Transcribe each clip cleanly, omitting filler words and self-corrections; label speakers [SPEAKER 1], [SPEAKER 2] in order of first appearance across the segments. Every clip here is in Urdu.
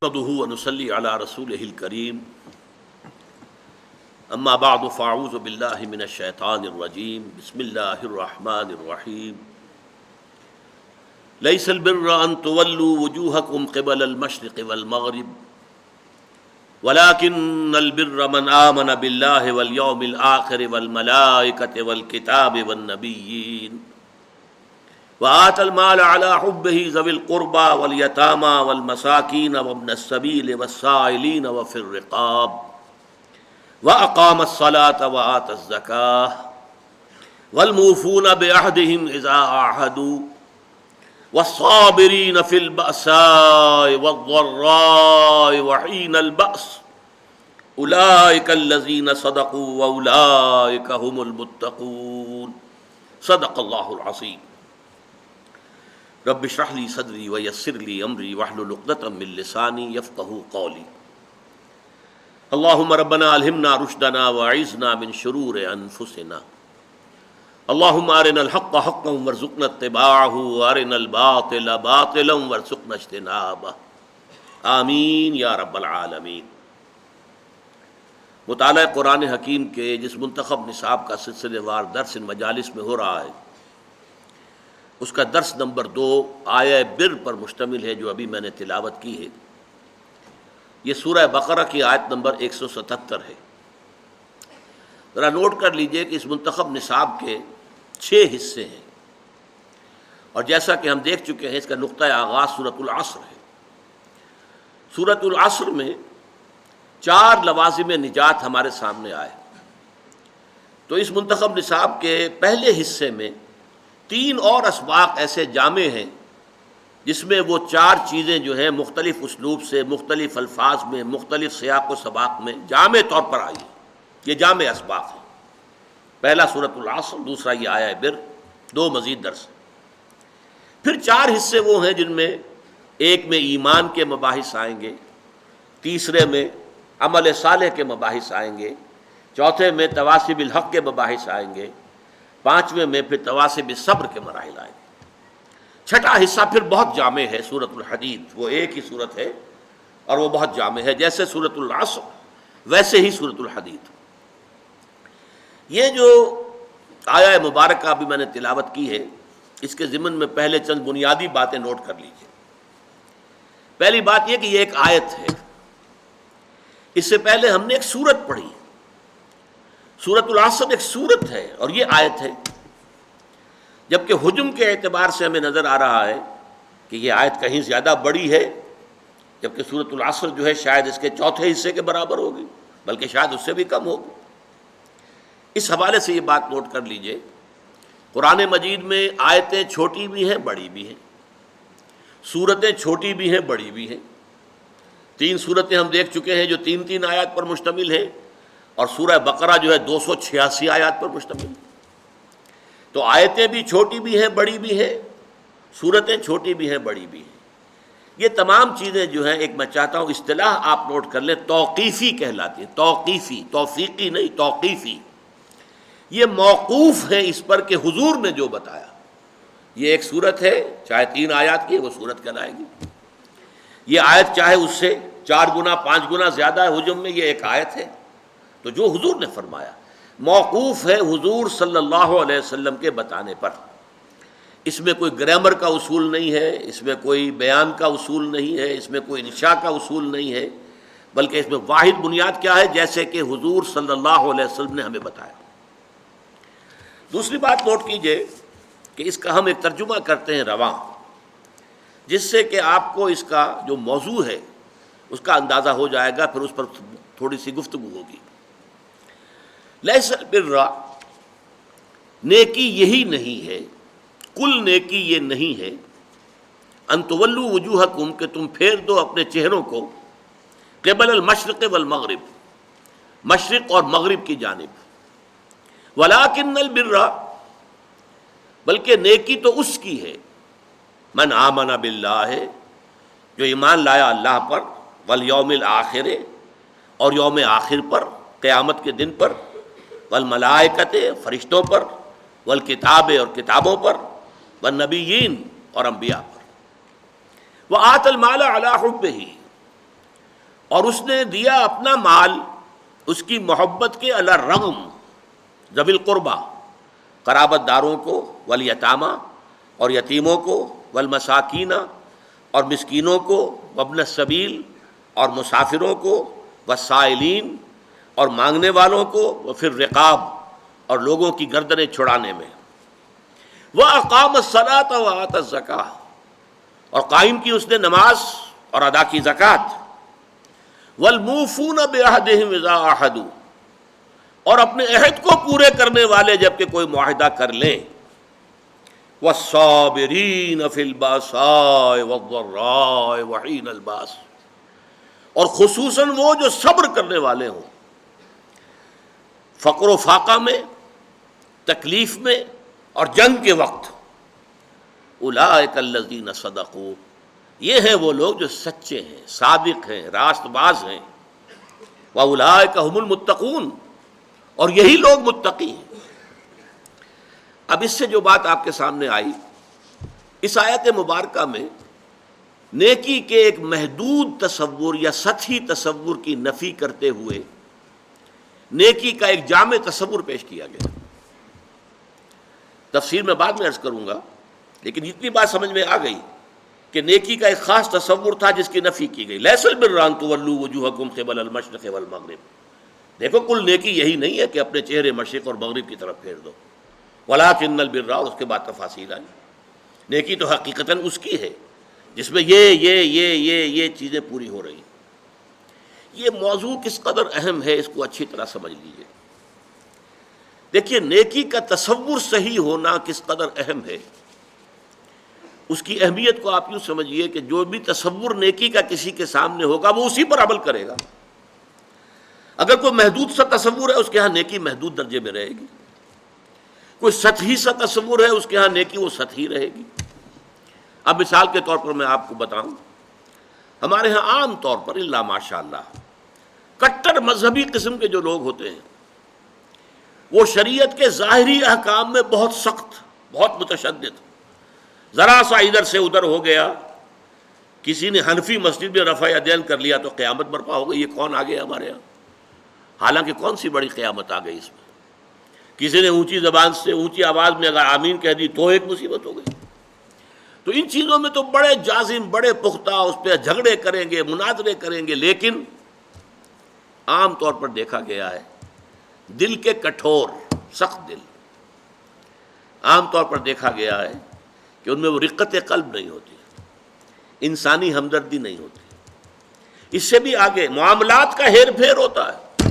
[SPEAKER 1] نحمده ونصلي على رسوله الكريم اما بعد فاعوذ بالله من الشيطان الرجيم بسم الله الرحمن الرحيم ليس البر ان تولوا وجوهكم قبل المشرق والمغرب ولكن البر من آمن بالله واليوم الآخر والملائكة والكتاب والنبيين وآتى المال على حبه ذوي القربى واليتامى والمساكين وابن السبيل والسائلين وفي الرقاب وأقام الصلاة وآتى الزكاة والموفون بعهدهم إذا عاهدوا والصابرين في البأساء والضراء وحين البأس أولئك الذين صدقوا وأولئك هم المتقون صدق الله العظيم رب اشرح لي صدري ويسر لي امري واحلل عقدة من لساني يفقهوا قولي اللهم ربنا الهمنا رشدنا واعذنا من شرور انفسنا اللهم ارنا الحق حقا وارزقنا اتباعه وارنا الباطل باطلا وارزقنا اجتنابه آمین یا رب العالمین۔ مطالعہ قرآن حکیم کے جس منتخب نصاب کا سلسلے وار درس ان مجالس میں ہو رہا ہے، اس کا درس نمبر 2 آیہ بر پر مشتمل ہے جو ابھی میں نے تلاوت کی ہے۔ یہ سورہ بقرہ کی آیت نمبر 177 ہے۔ ذرا نوٹ کر لیجئے کہ اس منتخب نصاب کے 6 حصے ہیں، اور جیسا کہ ہم دیکھ چکے ہیں اس کا نقطہ آغاز سورۃ العصر ہے۔ سورۃ العصر میں 4 لوازم نجات ہمارے سامنے آئے، تو اس منتخب نصاب کے پہلے حصے میں 3 اور اسباق ایسے جامع ہیں جس میں وہ 4 چیزیں جو ہیں مختلف اسلوب سے، مختلف الفاظ میں، مختلف سیاق و سباق میں جامع طور پر آئی۔ یہ جامع اسباق ہیں، پہلا سورۃ العصر، دوسرا یہ آیہ بر، 2 مزید درس۔ پھر 4 حصے وہ ہیں جن میں ایک میں ایمان کے مباحث آئیں گے، تیسرے میں عمل صالح کے مباحث آئیں گے، چوتھے میں تواصی بالحق کے مباحث آئیں گے، 5ویں میں پھر تواصی بالصبر کے مراحل آئیں گے۔ چھٹا حصہ پھر بہت جامع ہے، سورۃ الحدید، وہ ایک ہی سورت ہے اور وہ بہت جامع ہے، جیسے سورۃ العصر ویسے ہی سورۃ الحدید۔ یہ جو آیہ مبارکہ ابھی میں نے تلاوت کی ہے، اس کے ضمن میں پہلے چند بنیادی باتیں نوٹ کر لیجیے۔ پہلی بات یہ کہ یہ ایک آیت ہے، اس سے پہلے ہم نے ایک سورت پڑھی، سورۃ العصر ایک سورت ہے اور یہ آیت ہے، جبکہ حجم کے اعتبار سے ہمیں نظر آ رہا ہے کہ یہ آیت کہیں زیادہ بڑی ہے، جبکہ سورۃ العصر جو ہے شاید اس کے چوتھے حصے کے برابر ہوگی، بلکہ شاید اس سے بھی کم ہوگی۔ اس حوالے سے یہ بات نوٹ کر لیجئے، قرآن مجید میں آیتیں چھوٹی بھی ہیں، بڑی بھی ہیں، سورتیں چھوٹی بھی ہیں، بڑی بھی ہیں۔ 3 سورتیں ہم دیکھ چکے ہیں جو 3 آیات پر مشتمل ہیں، اور سورہ بقرہ جو ہے 286 آیات پر مشتمل ہے۔ تو آیتیں بھی چھوٹی بھی ہیں، بڑی بھی ہیں، سورتیں چھوٹی بھی ہیں، بڑی بھی ہیں۔ یہ تمام چیزیں جو ہیں، ایک میں چاہتا ہوں اصطلاح آپ نوٹ کر لیں، توقیفی کہلاتی ہیں، توقیفی، توفیقی نہیں، توقیفی۔ یہ موقوف ہیں اس پر کہ حضور نے جو بتایا۔ یہ ایک سورت ہے، چاہے 3 آیات کی ہے، وہ سورت کہلائے گی۔ یہ آیت چاہے اس سے 4 گنا 5 گنا زیادہ ہے حجم میں، یہ ایک آیت ہے۔ تو جو حضور نے فرمایا موقوف ہے حضور صلی اللہ علیہ وسلم کے بتانے پر، اس میں کوئی گرامر کا اصول نہیں ہے، اس میں کوئی بیان کا اصول نہیں ہے، اس میں کوئی انشاء کا اصول نہیں ہے، بلکہ اس میں واحد بنیاد کیا ہے، جیسے کہ حضور صلی اللہ علیہ وسلم نے ہمیں بتایا۔ دوسری بات نوٹ کیجئے کہ اس کا ہم ایک ترجمہ کرتے ہیں رواں، جس سے کہ آپ کو اس کا جو موضوع ہے اس کا اندازہ ہو جائے گا، پھر اس پر تھوڑی سی گفتگو ہوگی۔ لیس البر، نیکی یہی نہیں ہے، کل نیکی یہ نہیں ہے، ان تولوا وجوہکم، کہ تم پھیر دو اپنے چہروں کو، قبل المشرق والمغرب، مشرق اور مغرب کی جانب، ولکن البر، بلکہ نیکی تو اس کی ہے، من آمن باللہ، جو ایمان لایا اللہ پر، والیوم الآخر، اور یوم آخر پر، قیامت کے دن پر، والملائکۃ، فرشتوں پر، والکتاب، اور کتابوں پر، والنبیین، اور انبیاء پر، وآت المال علی حبہ، اور اس نے دیا اپنا مال اس کی محبت کے علی الرغم ذوی القربہ، قرابت داروں کو، والیتامہ اور یتیموں کو، والمساکین اور مسکینوں کو، وابن السبیل اور مسافروں کو، والسائلین اور مانگنے والوں کو، وفی الرقاب اور لوگوں کی گردنیں چھڑانے میں، وَأَقَامَ الصَّلَاةَ وَآتَى الزَّكَاةَ اور قائم کی اس نے نماز اور ادا کی زکوٰۃ، وَالْمُوفُونَ بِعَهْدِهِمْ إِذَا عَاهَدُوا اور اپنے عہد کو پورے کرنے والے جب کہ کوئی معاہدہ کر لیں، وَالصَّابِرِينَ فِي الْبَأْسَاءِ وَالضَّرَّاءِ وَحِينَ الْبَأْسِ اور خصوصاً وہ جو صبر کرنے والے ہوں فقر و فاقہ میں، تکلیف میں اور جنگ کے وقت۔ اولئک الذین صدقوا یہ ہیں وہ لوگ جو سچے ہیں، صادق ہیں، راست باز ہیں۔ واولئک هم المتقون اور یہی لوگ متقی ہیں۔ اب اس سے جو بات آپ کے سامنے آئی، اس آیت مبارکہ میں نیکی کے ایک محدود تصور یا سطحی تصور کی نفی کرتے ہوئے نیکی کا ایک جامع تصور پیش کیا گیا۔ تفسیر میں بعد میں عرض کروں گا، لیکن اتنی بات سمجھ میں آ گئی کہ نیکی کا ایک خاص تصور تھا جس کی نفی کی گئی۔ لیس البر ان تولوا وجوہکم قبل المشرق والمغرب، دیکھو کل نیکی یہی نہیں ہے کہ اپنے چہرے مشرق اور مغرب کی طرف پھیر دو، ولکن البر، اور اس کے بعد تفاصیل آئی۔ نیکی تو حقیقتاً اس کی ہے جس میں یہ چیزیں پوری ہو رہی ہیں۔ یہ موضوع کس قدر اہم ہے اس کو اچھی طرح سمجھ لیجئے۔ دیکھیے نیکی کا تصور صحیح ہونا کس قدر اہم ہے، اس کی اہمیت کو آپ یوں سمجھیے کہ جو بھی تصور نیکی کا کسی کے سامنے ہوگا وہ اسی پر عمل کرے گا۔ اگر کوئی محدود سا تصور ہے اس کے ہاں نیکی محدود درجے میں رہے گی، کوئی سطحی سا تصور ہے اس کے ہاں نیکی وہ سطحی رہے گی۔ اب مثال کے طور پر میں آپ کو بتاؤں، ہمارے ہاں عام طور پر الا ماشاء اللہ کٹر مذہبی قسم کے جو لوگ ہوتے ہیں وہ شریعت کے ظاہری احکام میں بہت سخت، بہت متشدد، ذرا سا ادھر سے ادھر ہو گیا، کسی نے حنفی مسجد میں رفع یدین کر لیا تو قیامت برپا ہو گئی، یہ کون آ گیا ہمارے یہاں؟ حالانکہ کون سی بڑی قیامت آ گئی اس میں؟ کسی نے اونچی زبان سے اونچی آواز میں اگر آمین کہہ دی تو ایک مصیبت ہو گئی۔ تو ان چیزوں میں تو بڑے جازم، بڑے پختہ اس پہ جھگڑے کریں گے، مناظرے کریں گے، لیکن عام طور پر دیکھا گیا ہے دل کے کٹھور، سخت دل، عام طور پر دیکھا گیا ہے کہ ان میں وہ رقت قلب نہیں ہوتی، انسانی ہمدردی نہیں ہوتی۔ اس سے بھی آگے معاملات کا ہیر پھیر ہوتا ہے،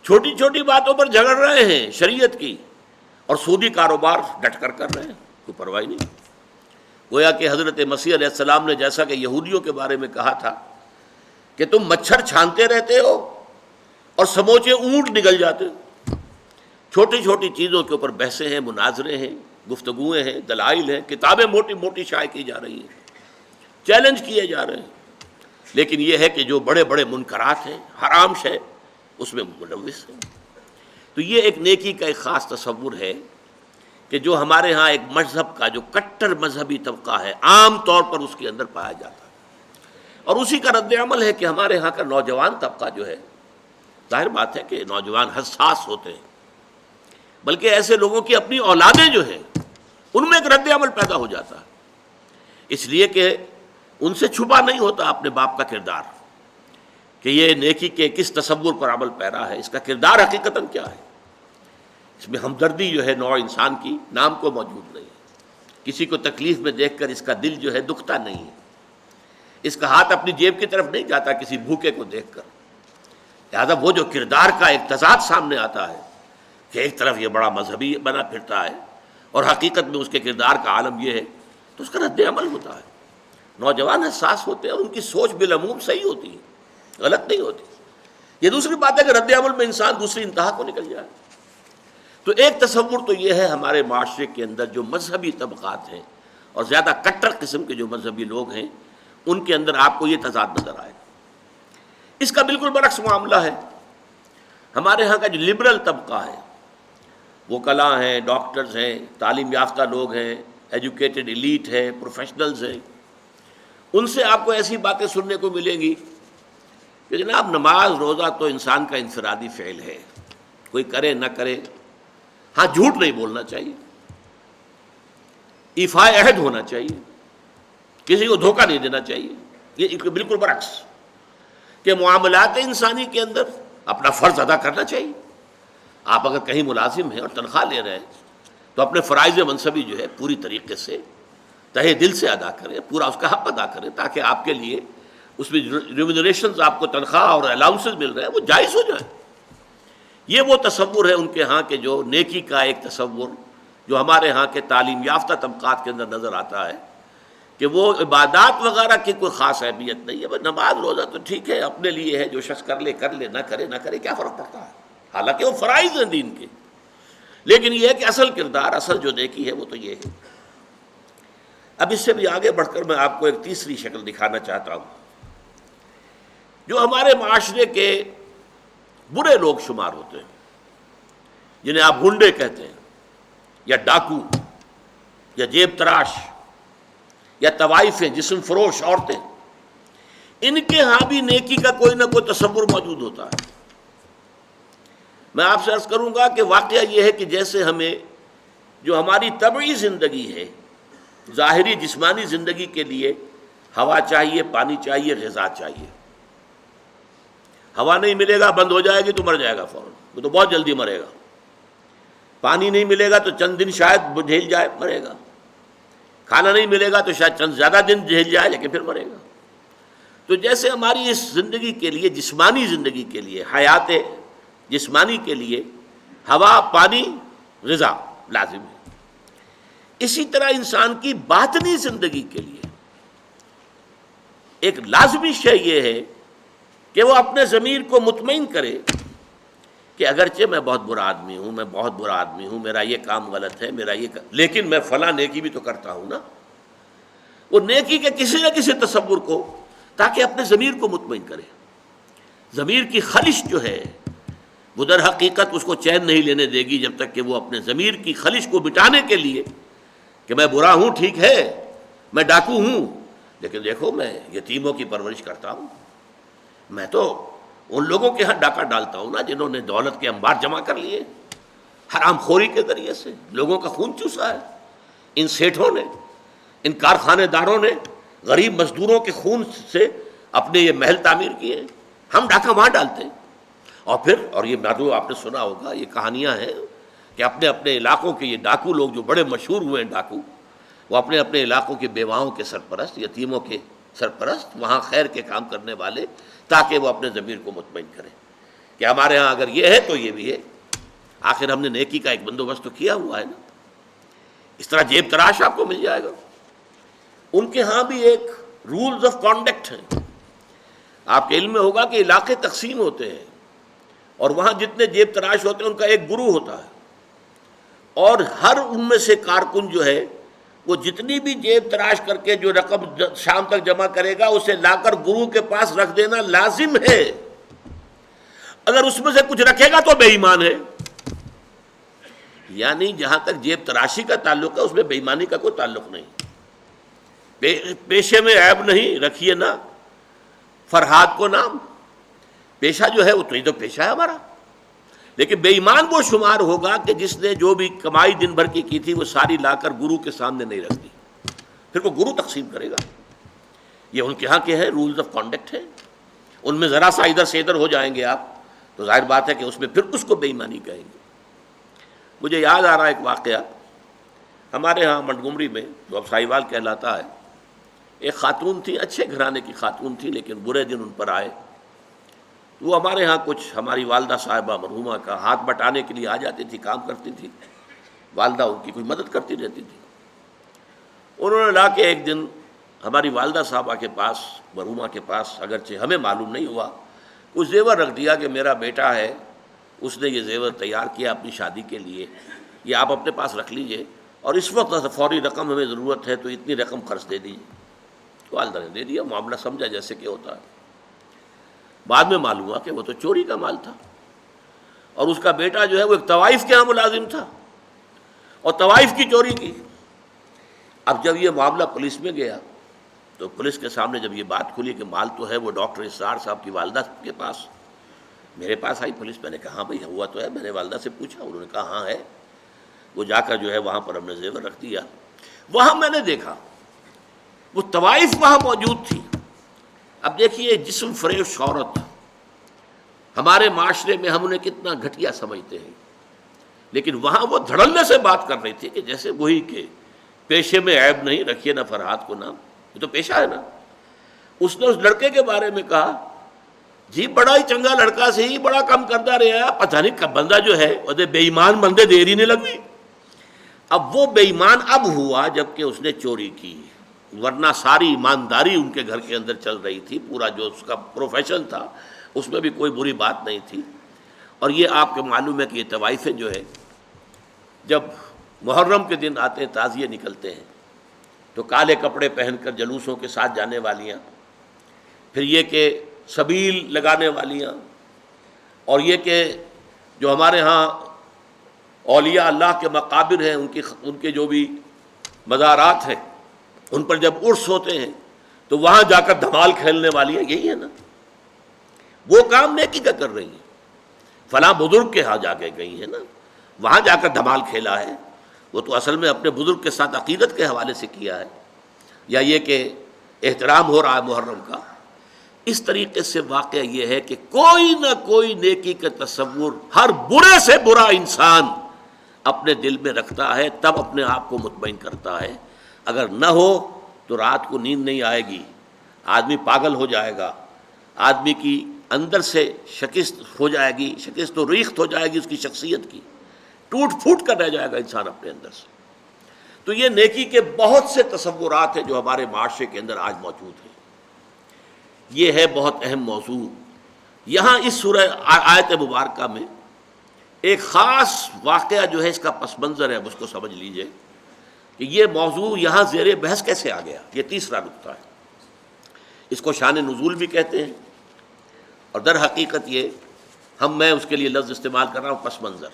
[SPEAKER 1] چھوٹی چھوٹی باتوں پر جھگڑ رہے ہیں شریعت کی، اور سودی کاروبار ڈٹ کر رہے ہیں، کوئی پرواہ نہیں۔ گویا کہ حضرت مسیح علیہ السلام نے جیسا کہ یہودیوں کے بارے میں کہا تھا کہ تم مچھر چھانتے رہتے ہو اور سموچے اونٹ نگل جاتے ہو، چھوٹی چھوٹی چیزوں کے اوپر بحثیں ہیں، مناظرے ہیں، گفتگویں ہیں، دلائل ہیں، کتابیں موٹی موٹی شائع کی جا رہی ہیں، چیلنج کیے جا رہے ہیں، لیکن یہ ہے کہ جو بڑے بڑے منکرات ہیں، حرام شے، اس میں ملوث ہیں۔ تو یہ ایک نیکی کا ایک خاص تصور ہے کہ جو ہمارے ہاں ایک مذہب کا جو کٹر مذہبی طبقہ ہے عام طور پر اس کے اندر پایا جاتا ہے، اور اسی کا رد عمل ہے کہ ہمارے ہاں کا نوجوان طبقہ جو ہے، ظاہر بات ہے کہ نوجوان حساس ہوتے ہیں، بلکہ ایسے لوگوں کی اپنی اولادیں جو ہیں ان میں ایک رد عمل پیدا ہو جاتا ہے، اس لیے کہ ان سے چھپا نہیں ہوتا اپنے باپ کا کردار کہ یہ نیکی کے کس تصور پر عمل پیرا ہے، اس کا کردار حقیقتاً کیا ہے۔ اس میں ہمدردی جو ہے نوع انسان کی نام کو موجود نہیں ہے، کسی کو تکلیف میں دیکھ کر اس کا دل جو ہے دکھتا نہیں ہے، اس کا ہاتھ اپنی جیب کی طرف نہیں جاتا کسی بھوکے کو دیکھ کر۔ لہٰذا وہ جو کردار کا ایک تضاد سامنے آتا ہے کہ ایک طرف یہ بڑا مذہبی بنا پھرتا ہے اور حقیقت میں اس کے کردار کا عالم یہ ہے، تو اس کا رد عمل ہوتا ہے۔ نوجوان حساس ہوتے ہیں اور ان کی سوچ بالعموم صحیح ہوتی ہے، غلط نہیں ہوتی۔ یہ دوسری بات ہے کہ رد عمل میں انسان دوسری انتہا کو نکل جائے۔ تو ایک تصور تو یہ ہے ہمارے معاشرے کے اندر جو مذہبی طبقات ہیں اور زیادہ کٹر قسم کے جو مذہبی لوگ ہیں ان کے اندر آپ کو یہ تضاد نظر آئے گا۔ اس کا بالکل برعکس معاملہ ہے ہمارے ہاں کا جو لبرل طبقہ ہے، وکلاء ہیں، ڈاکٹرز ہیں، تعلیم یافتہ لوگ ہیں، ایجوکیٹڈ ایلیٹ ہے، پروفیشنلز ہیں، ان سے آپ کو ایسی باتیں سننے کو ملیں گی کہ جناب نماز روزہ تو انسان کا انفرادی فعل ہے، کوئی کرے نہ کرے، ہاں جھوٹ نہیں بولنا چاہیے، ایفاء عہد ہونا چاہیے، کسی کو دھوکہ نہیں دینا چاہیے. یہ بالکل برعکس کہ معاملات انسانی کے اندر اپنا فرض ادا کرنا چاہیے. آپ اگر کہیں ملازم ہیں اور تنخواہ لے رہے ہیں تو اپنے فرائض منصبی جو ہے پوری طریقے سے تہہ دل سے ادا کریں، پورا اس کا حق ادا کریں، تاکہ آپ کے لیے اس میں ریمونریشنز آپ کو تنخواہ اور الاؤنسز مل رہے ہیں وہ جائز ہو جائیں. یہ وہ تصور ہے ان کے ہاں کہ جو نیکی کا ایک تصور جو ہمارے ہاں کے تعلیم یافتہ طبقات کے اندر نظر آتا ہے کہ وہ عبادات وغیرہ کی کوئی خاص اہمیت نہیں ہے. بس نماز روزہ تو ٹھیک ہے، اپنے لیے ہے، جو شخص کر لے نہ کرے کیا فرق پڑتا ہے، حالانکہ وہ فرائض ہیں دین کے. لیکن یہ ہے کہ اصل کردار، اصل جو نیکی ہے وہ تو یہ ہے. اب اس سے بھی آگے بڑھ کر میں آپ کو ایک تیسری شکل دکھانا چاہتا ہوں جو ہمارے معاشرے کے برے لوگ شمار ہوتے ہیں، جنہیں آپ گنڈے کہتے ہیں یا ڈاکو یا جیب تراش یا طوائفیں، جسم فروش عورتیں. ان کے ہاں بھی نیکی کا کوئی نہ کوئی تصور موجود ہوتا ہے. میں آپ سے عرض کروں گا کہ واقعہ یہ ہے کہ جیسے ہمیں جو ہماری طبعی زندگی ہے، ظاہری جسمانی زندگی کے لیے ہوا چاہیے، پانی چاہیے، غذا چاہیے. ہوا نہیں ملے گا، بند ہو جائے گی تو مر جائے گا فوراً، وہ تو بہت جلدی مرے گا. پانی نہیں ملے گا تو چند دن شاید جھیل جائے، مرے گا. کھانا نہیں ملے گا تو شاید چند زیادہ دن جھیل جائے لیکن پھر مرے گا. تو جیسے ہماری اس زندگی کے لیے، جسمانی زندگی کے لیے، حیات جسمانی کے لیے ہوا، پانی، غذا لازم ہے، اسی طرح انسان کی باطنی زندگی کے لیے ایک لازمی شے یہ ہے کہ وہ اپنے ضمیر کو مطمئن کرے کہ اگرچہ میں بہت برا آدمی ہوں، میرا یہ کام غلط ہے، لیکن میں فلاں نیکی بھی تو کرتا ہوں نا. وہ نیکی کے کسی نہ کسی تصور کو، تاکہ اپنے ضمیر کو مطمئن کرے. ضمیر کی خلش جو ہے وہ در حقیقت اس کو چین نہیں لینے دے گی جب تک کہ وہ اپنے ضمیر کی خلش کو مٹانے کے لیے کہ میں برا ہوں، ٹھیک ہے، میں ڈاکو ہوں، لیکن دیکھو میں یتیموں کی پرورش کرتا ہوں، میں تو ان لوگوں کے ہاں ڈاکہ ڈالتا ہوں نا جنہوں نے دولت کے انبار جمع کر لیے، حرام خوری کے ذریعے سے لوگوں کا خون چوسا ہے. ان سیٹھوں نے، ان کارخانے داروں نے غریب مزدوروں کے خون سے اپنے یہ محل تعمیر کیے. ہم ڈاکہ وہاں ڈالتے ہیں. اور یہ معلوم آپ نے سنا ہوگا، یہ کہانیاں ہیں کہ اپنے اپنے علاقوں کے یہ ڈاکو لوگ جو بڑے مشہور ہوئے ہیں ڈاکو، وہ اپنے اپنے علاقوں کے بیواؤں کے سرپرست، یتیموں کے سرپرست، وہاں خیر کے کام کرنے والے، تاکہ وہ اپنے ضمیر کو مطمئن کریں کہ ہمارے ہاں اگر یہ ہے تو یہ بھی ہے، آخر ہم نے نیکی کا ایک بندوبست تو کیا ہوا ہے نا. اس طرح جیب تراش آپ کو مل جائے گا. ان کے ہاں بھی ایک رولز آف کانڈکٹ ہیں. آپ کے علم میں ہوگا کہ علاقے تقسیم ہوتے ہیں اور وہاں جتنے جیب تراش ہوتے ہیں ان کا ایک گروہ ہوتا ہے، اور ہر ان میں سے کارکن جو ہے وہ جتنی بھی جیب تراش کر کے جو رقم شام تک جمع کرے گا اسے لا کر گروہ کے پاس رکھ دینا لازم ہے. اگر اس میں سے کچھ رکھے گا تو بے ایمان ہے. یعنی جہاں تک جیب تراشی کا تعلق ہے اس میں بے ایمانی کا کوئی تعلق نہیں. پیشے میں عیب نہیں، رکھیے نا فرہاد کو نام. پیشہ جو ہے وہ تو پیشہ ہے ہمارا، لیکن بے ایمان وہ شمار ہوگا کہ جس نے جو بھی کمائی دن بھر کی تھی وہ ساری لا کر گرو کے سامنے نہیں رکھ دی، پھر وہ گرو تقسیم کرے گا. یہ ان کے ہاں کے ہیں رولز آف کانڈکٹ ہیں. ان میں ذرا سا ادھر سے ادھر ہو جائیں گے آپ تو ظاہر بات ہے کہ اس میں پھر اس کو بے ایمانی کہیں گے. مجھے یاد آ رہا ایک واقعہ، ہمارے ہاں منٹگمری میں جو اب ساہیوال کہلاتا ہے، ایک خاتون تھی، اچھے گھرانے کی خاتون تھی، لیکن برے دن ان پر آئے. وہ ہمارے ہاں کچھ ہماری والدہ صاحبہ مرحومہ کا ہاتھ بٹانے کے لیے آ جاتی تھی، کام کرتی تھی، والدہ ان کی کوئی مدد کرتی رہتی تھی. انہوں نے لا کے ایک دن ہماری والدہ صاحبہ کے پاس، مرحومہ کے پاس، اگرچہ ہمیں معلوم نہیں ہوا، کچھ زیور رکھ دیا کہ میرا بیٹا ہے، اس نے یہ زیور تیار کیا اپنی شادی کے لیے، یہ آپ اپنے پاس رکھ لیجئے، اور اس وقت فوری رقم ہمیں ضرورت ہے تو اتنی رقم خرچ دے دیجیے. والدہ نے دے دیا، معاملہ سمجھا جیسے کہ ہوتا ہے. بعد میں معلوم ہوا کہ وہ تو چوری کا مال تھا، اور اس کا بیٹا جو ہے وہ ایک طوائف کے ہاں ملازم تھا اور طوائف کی چوری کی. اب جب یہ معاملہ پولیس میں گیا تو تو پولیس کے سامنے جب یہ بات کھلی کہ مال تو ہے وہ ڈاکٹر اسرار صاحب کی والدہ کے پاس، میرے پاس آئی پولیس، میں نے کہا ہاں بھائی ہوا تو ہے، میں نے والدہ سے پوچھا، انہوں نے کہا ہاں ہے۔ وہ جا کر جو ہے وہاں پر ہم نے زیور رکھ دیا۔ وہاں میں نے دیکھا وہ طوائف وہاں موجود تھی۔ اب دیکھیے جسم فریب شہرت ہمارے معاشرے میں ہم انہیں کتنا گھٹیا سمجھتے ہیں، لیکن وہاں وہ دھڑلنے سے بات کر رہی تھی کہ جیسے وہی کہ پیشے میں عیب نہیں، رکھیے نہ فرحات کو نام، یہ تو پیشہ ہے نا۔ اس نے اس لڑکے کے بارے میں کہا جی بڑا ہی چنگا لڑکا سے ہی بڑا کم کرتا رہا، پتہ نہیں کب بندہ جو ہے وہ بے ایمان بندے دیر ہی نہیں لگی۔ اب وہ بے ایمان اب ہوا جب کہ اس نے چوری کی، ورنہ ساری ایمانداری ان کے گھر کے اندر چل رہی تھی، پورا جو اس کا پروفیشن تھا اس میں بھی کوئی بری بات نہیں تھی۔ اور یہ آپ کو معلوم ہے کہ یہ طوائفیں جو ہے جب محرم کے دن آتے ہیں، تعزیے نکلتے ہیں، تو کالے کپڑے پہن کر جلوسوں کے ساتھ جانے والیاں، پھر یہ کہ سبیل لگانے والیاں، اور یہ کہ جو ہمارے ہاں اولیاء اللہ کے مقابر ہیں ان کے جو بھی مزارات ہیں ان پر جب عرس ہوتے ہیں تو وہاں جا کر دھمال کھیلنے والی ہیں، یہی ہے نا، وہ کام نیکی کا کر رہی ہیں، فلاں بزرگ کے ہاں جا کے گئی ہیں نا، وہاں جا کر دھمال کھیلا ہے، وہ تو اصل میں اپنے بزرگ کے ساتھ عقیدت کے حوالے سے کیا ہے، یا یہ کہ احترام ہو رہا ہے محرم کا۔ اس طریقے سے واقعہ یہ ہے کہ کوئی نہ کوئی نیکی کا تصور ہر برے سے برا انسان اپنے دل میں رکھتا ہے، تب اپنے آپ کو مطمئن کرتا ہے۔ اگر نہ ہو تو رات کو نیند نہیں آئے گی، آدمی پاگل ہو جائے گا، آدمی کی اندر سے شکست ہو جائے گی، شکست و ریخت ہو جائے گی اس کی شخصیت کی، ٹوٹ پھوٹ کر رہ جائے گا انسان اپنے اندر سے۔ تو یہ نیکی کے بہت سے تصورات ہیں جو ہمارے معاشرے کے اندر آج موجود ہیں۔ یہ ہے بہت اہم موضوع۔ یہاں اس سورہ آیت مبارکہ میں ایک خاص واقعہ جو ہے اس کا پس منظر ہے، اس کو سمجھ لیجئے کہ یہ موضوع یہاں زیر بحث کیسے آ گیا۔ یہ تیسرا نقطہ ہے، اس کو شان نزول بھی کہتے ہیں، اور در حقیقت یہ میں اس کے لیے لفظ استعمال کر رہا ہوں پس منظر۔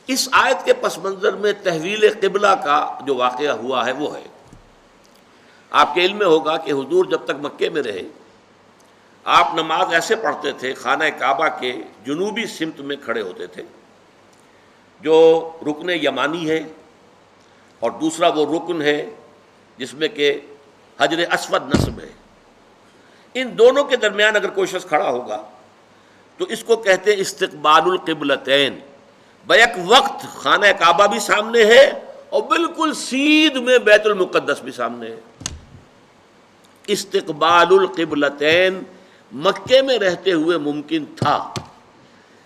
[SPEAKER 1] اس آیت کے پس منظر میں تحویل قبلہ کا جو واقعہ ہوا ہے وہ ہے، آپ کے علم میں ہوگا کہ حضور جب تک مکے میں رہے آپ نماز ایسے پڑھتے تھے، خانہ کعبہ کے جنوبی سمت میں کھڑے ہوتے تھے، جو رکن یمانی ہے، اور دوسرا وہ رکن ہے جس میں کہ حجر اسود نصب ہے۔ ان دونوں کے درمیان اگر کوئی شخص کھڑا ہوگا تو اس کو کہتے ہیں استقبال القبلتین، بیک وقت خانہ کعبہ بھی سامنے ہے اور بالکل سیدھ میں بیت المقدس بھی سامنے ہے۔ استقبال القبلتین مکے میں رہتے ہوئے ممکن تھا،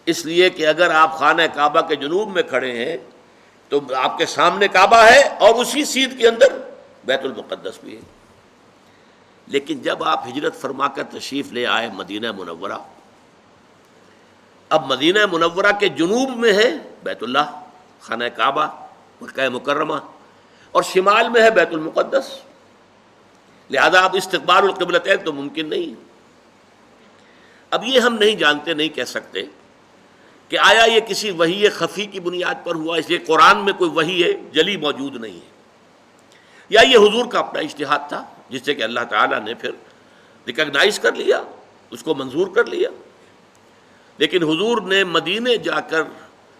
[SPEAKER 1] اس لیے کہ اگر آپ خانہ کعبہ کے جنوب میں کھڑے ہیں تو آپ کے سامنے کعبہ ہے اور اسی سیدھ کے اندر بیت المقدس بھی ہے۔ لیکن جب آپ ہجرت فرما کر تشریف لے آئے مدینہ منورہ، اب مدینہ منورہ کے جنوب میں ہے بیت اللہ، خانہ کعبہ مکہ مکرمہ، اور شمال میں ہے بیت المقدس، لہذا اب استقبال القبلتین تو ممکن نہیں۔ اب یہ ہم نہیں جانتے، نہیں کہہ سکتے کہ آیا یہ کسی وحی خفی کی بنیاد پر ہوا، اس لیے قرآن میں کوئی وحی جلی موجود نہیں ہے، یا یہ حضور کا اپنا اجتہاد تھا جس سے کہ اللہ تعالیٰ نے پھر ریکگنائز کر لیا، اس کو منظور کر لیا۔ لیکن حضور نے مدینے جا کر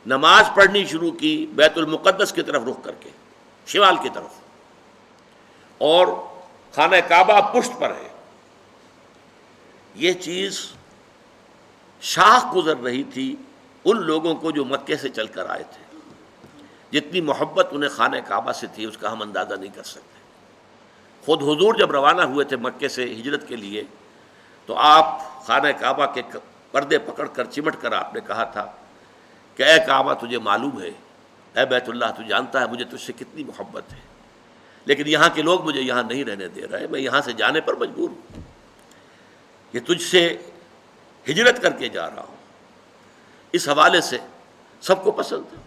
[SPEAKER 1] نماز پڑھنی شروع کی بیت المقدس کی طرف رخ کر کے، شمال کی طرف، اور خانہ کعبہ پشت پر ہے۔ یہ چیز شاخ گزر رہی تھی ان لوگوں کو جو مکے سے چل کر آئے تھے، جتنی محبت انہیں خانہ کعبہ سے تھی اس کا ہم اندازہ نہیں کر سکتے۔ خود حضور جب روانہ ہوئے تھے مکے سے ہجرت کے لیے تو آپ خانہ کعبہ کے پردے پکڑ کر چمٹ کر آپ نے کہا تھا کہ اے کعبہ تجھے معلوم ہے، اے بیت اللہ تو جانتا ہے مجھے تجھ سے کتنی محبت ہے، لیکن یہاں کے لوگ مجھے یہاں نہیں رہنے دے رہے، میں یہاں سے جانے پر مجبور ہوں، یہ تجھ سے ہجرت کر کے جا رہا ہوں۔ اس حوالے سے سب کو پسند ہے،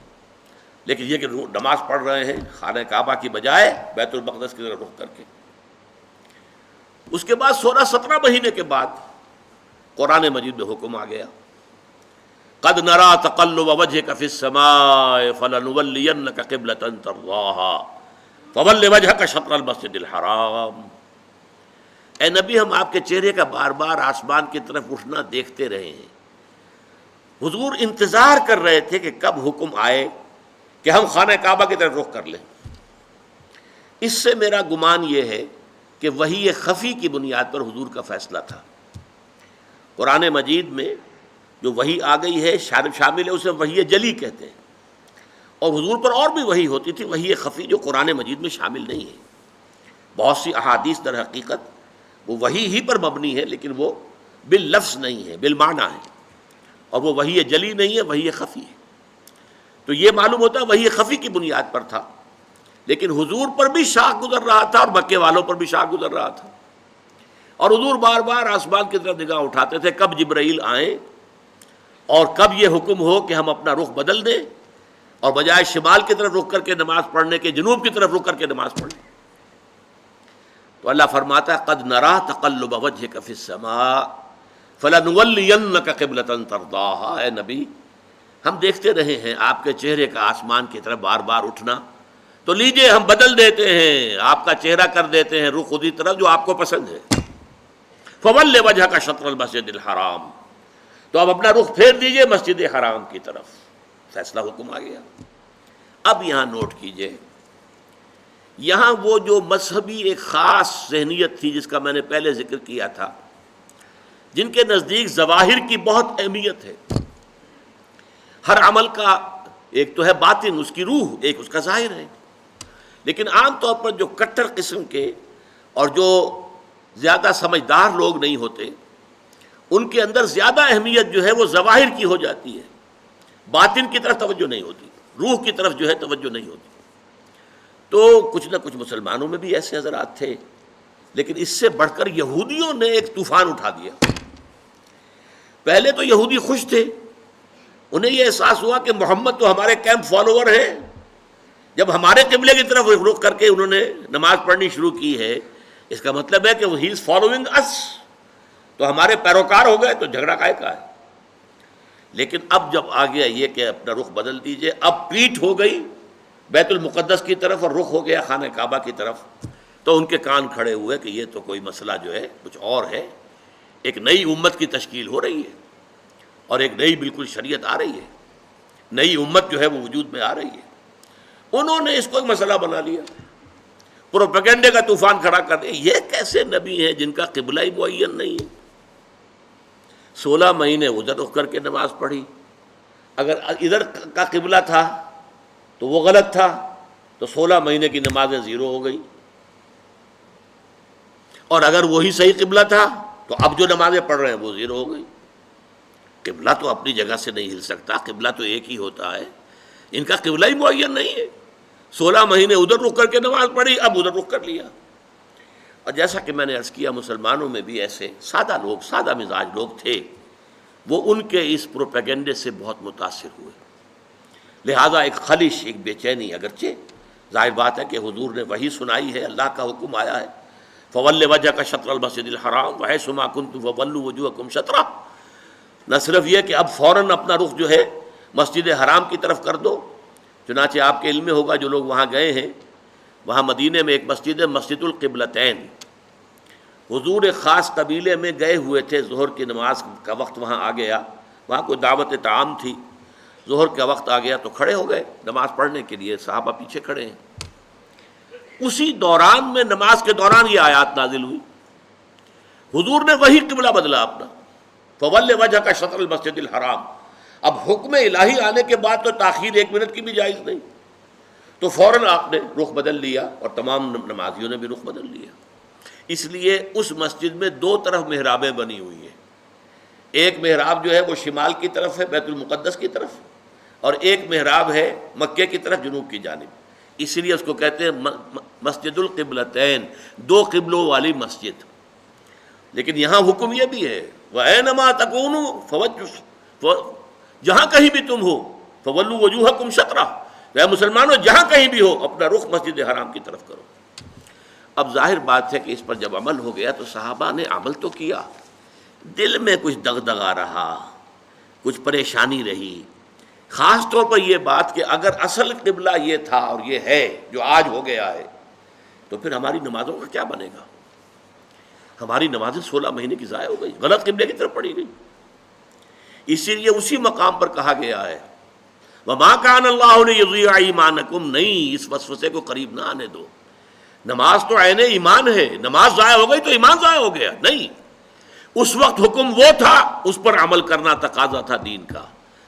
[SPEAKER 1] لیکن یہ کہ نماز پڑھ رہے ہیں خانہ کعبہ کی بجائے بیت المقدس کی طرف رخ کر کے۔ اس کے بعد 16-17 مہینے کے بعد قرآن مجید میں حکم آ گیا، قد نرى تقلب وجهك في السماء فلنولينك قبلة ترضاها فول وجهك شطر المسجد الحرام۔ اے نبی ہم آپ کے چہرے کا بار بار آسمان کی طرف اٹھنا دیکھتے رہے ہیں۔ حضور انتظار کر رہے تھے کہ کب حکم آئے کہ ہم خانہ کعبہ کی طرف رخ کر لیں۔ اس سے میرا گمان یہ ہے کہ وحی خفی کی بنیاد پر حضور کا فیصلہ تھا۔ قرآن مجید میں جو وحی آ گئی ہے شامل ہے، اسے وحی جلی کہتے ہیں، اور حضور پر اور بھی وحی ہوتی تھی، وحی خفی جو قرآن مجید میں شامل نہیں ہے۔ بہت سی احادیث در حقیقت وہ وحی ہی پر مبنی ہے، لیکن وہ باللفظ نہیں ہے، بالمعنی ہے، اور وہ وحی جلی نہیں ہے، وحی خفی ہے۔ تو یہ معلوم ہوتا ہے وحی خفی کی بنیاد پر تھا، لیکن حضور پر بھی شاخ گزر رہا تھا اور مکے والوں پر بھی شاخ گزر رہا تھا، اور حضور بار بار آسمان کی طرف نگاہ اٹھاتے تھے کب جبرائیل آئیں اور کب یہ حکم ہو کہ ہم اپنا رخ بدل دیں اور بجائے شمال کی طرف رخ کر کے نماز پڑھنے کے جنوب کی طرف رخ کر کے نماز پڑھیں۔ تو اللہ فرماتا ہے قد نرا تقلب وجهك في السماء فلنولينك قبلة ترضاها۔ اے نبی ہم دیکھتے رہے ہیں آپ کے چہرے کا آسمان کی طرف بار بار اٹھنا، تو لیجئے ہم بدل دیتے ہیں، آپ کا چہرہ کر دیتے ہیں رخ خودی طرف جو آپ کو پسند ہے۔ فول وجهك شطر المسجد الحرام، تو اب اپنا رخ پھیر دیجئے مسجد حرام کی طرف۔ فیصلہ حکم آ گیا۔ اب یہاں نوٹ کیجئے، یہاں وہ جو مذہبی ایک خاص ذہنیت تھی جس کا میں نے پہلے ذکر کیا تھا، جن کے نزدیک ظواہر کی بہت اہمیت ہے۔ ہر عمل کا ایک تو ہے باطن، اس کی روح، ایک اس کا ظاہر ہے، لیکن عام طور پر جو کٹر قسم کے اور جو زیادہ سمجھدار لوگ نہیں ہوتے، ان کے اندر زیادہ اہمیت جو ہے وہ ظواہر کی ہو جاتی ہے، باطن کی طرف توجہ نہیں ہوتی، روح کی طرف جو ہے توجہ نہیں ہوتی۔ تو کچھ نہ کچھ مسلمانوں میں بھی ایسے حضرات تھے، لیکن اس سے بڑھ کر یہودیوں نے ایک طوفان اٹھا دیا۔ پہلے تو یہودی خوش تھے، انہیں یہ احساس ہوا کہ محمد تو ہمارے کیمپ فالوور ہیں، جب ہمارے قبلے کی طرف رخ کر کے انہوں نے نماز پڑھنی شروع کی ہے، اس کا مطلب ہے کہ وہ ہی از فالوئنگ اس، تو ہمارے پیروکار ہو گئے، تو جھگڑا کائے کا ہے۔ لیکن اب جب آ گیا یہ کہ اپنا رخ بدل دیجئے، اب پیٹھ ہو گئی بیت المقدس کی طرف اور رخ ہو گیا خانہ کعبہ کی طرف، تو ان کے کان کھڑے ہوئے کہ یہ تو کوئی مسئلہ جو ہے کچھ اور ہے، ایک نئی امت کی تشکیل ہو رہی ہے اور ایک نئی بالکل شریعت آ رہی ہے، نئی امت جو ہے وہ وجود میں آ رہی ہے۔ انہوں نے اس کو ایک مسئلہ بنا لیا، پروپیگنڈے کا طوفان کھڑا کر دیا۔ یہ کیسے نبی ہیں جن کا قبلہ ہی معین نہیں ہے؟ 16 مہینے ادھر رخ کر کے نماز پڑھی، اگر ادھر کا قبلہ تھا تو وہ غلط تھا، تو 16 مہینے کی نمازیں زیرو ہو گئی، اور اگر وہی صحیح قبلہ تھا تو اب جو نمازیں پڑھ رہے ہیں وہ زیرو ہو گئی۔ قبلہ تو اپنی جگہ سے نہیں ہل سکتا، قبلہ تو ایک ہی ہوتا ہے، ان کا قبلہ ہی معین نہیں ہے۔ 16 مہینے ادھر رخ کر کے نماز پڑھی، اب ادھر رخ کر لیا۔ اور جیسا کہ میں نے عرض کیا، مسلمانوں میں بھی ایسے سادہ لوگ، سادہ مزاج لوگ تھے، وہ ان کے اس پروپیگنڈے سے بہت متاثر ہوئے، لہذا ایک خلش، ایک بے چینی، اگرچہ ظاہر بات ہے کہ حضور نے وحی سنائی ہے، اللہ کا حکم آیا ہے فول وجهك شطر المسجد الحرام وحيث ما كنتم فولوا وجوهكم شطرہ، نہ صرف یہ کہ اب فوراً اپنا رخ جو ہے مسجد حرام کی طرف کر دو، چنانچہ آپ کے علم میں ہوگا جو لوگ وہاں گئے ہیں، وہاں مدینے میں ایک مسجد ہے مسجد القبلتین، حضور ایک خاص قبیلے میں گئے ہوئے تھے، ظہر کی نماز کا وقت وہاں آ گیا، وہاں کوئی دعوت طعام تھی، ظہر کا وقت آ گیا تو کھڑے ہو گئے نماز پڑھنے کے لیے، صحابہ پیچھے کھڑے ہیں۔ اسی دوران میں، نماز کے دوران یہ آیات نازل ہوئی، حضور نے وہی قبلہ بدلا اپنا، فول وجهك شطر المسجد الحرام۔ اب حکم الہی آنے کے بعد تو تاخیر 1 منٹ کی بھی جائز نہیں، تو فوراً آپ نے رخ بدل لیا اور تمام نمازیوں نے بھی رخ بدل لیا۔ اس لیے اس مسجد میں 2 طرف محرابیں بنی ہوئی ہیں، ایک محراب جو ہے وہ شمال کی طرف ہے بیت المقدس کی طرف، اور ایک محراب ہے مکے کی طرف جنوب کی جانب، اس لیے اس کو کہتے ہیں مسجد القبلتین، 2 قبلوں والی مسجد۔ لیکن یہاں حکم یہ بھی ہے وَأَيْنَمَا تَكُونُوا جہاں کہیں بھی تم ہو فَوَلُّوا وُجُوهَكُمْ شَطْرَهُ، اے مسلمانوں جہاں کہیں بھی ہو اپنا رخ مسجد حرام کی طرف کرو۔ اب ظاہر بات ہے کہ اس پر جب عمل ہو گیا تو صحابہ نے عمل تو کیا، دل میں کچھ دغدغہ رہا، کچھ پریشانی رہی، خاص طور پر یہ بات کہ اگر اصل قبلہ یہ تھا اور یہ ہے جو آج ہو گیا ہے، تو پھر ہماری نمازوں کا کیا بنے گا؟ ہماری نمازیں 16 مہینے کی ضائع ہو گئی، غلط قبلے کی طرف پڑھی گئی. اسی لیے اسی مقام پر کہا گیا ہے وَمَا كَانَ اللَّهُ لِيُضِيعَ إِيمَانَكُمْ، نہیں اس وسوسے کو قریب نہ آنے دو. نماز تو عین ایمان ہے، نماز ضائع ہو گئی تو ایمان ضائع ہو گیا؟ نہیں، اس وقت حکم وہ تھا، اس پر عمل کرنا تقاضا تھا دین کا.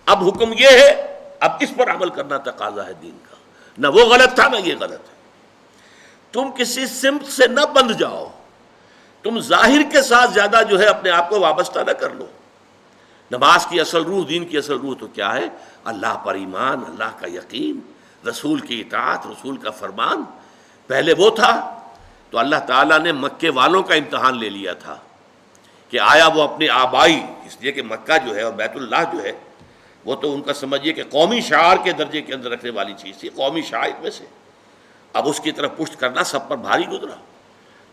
[SPEAKER 1] اب حکم یہ ہے، اب اس پر عمل کرنا تقاضا ہے دین کا. نہ وہ غلط تھا نہ یہ غلط ہے. تم کسی سمت سے نہ بندھ جاؤ، تم ظاہر کے ساتھ زیادہ جو ہے اپنے آپ کو وابستہ نہ کر لو. نماز کی اصل روح، دین کی اصل روح تو کیا ہے؟ اللہ پر ایمان، اللہ کا یقین، رسول کی اطاعت، رسول کا فرمان. پہلے وہ تھا تو اللہ تعالیٰ نے مکے والوں کا امتحان لے لیا تھا کہ آیا وہ اپنے آبائی، اس لیے کہ مکہ جو ہے اور بیت اللہ جو ہے وہ تو ان کا سمجھیے کہ قومی شعار کے درجے کے اندر رکھنے والی چیز تھی، قومی شعائر میں سے. اب اس کی طرف پشت کرنا سب پر بھاری گزرا،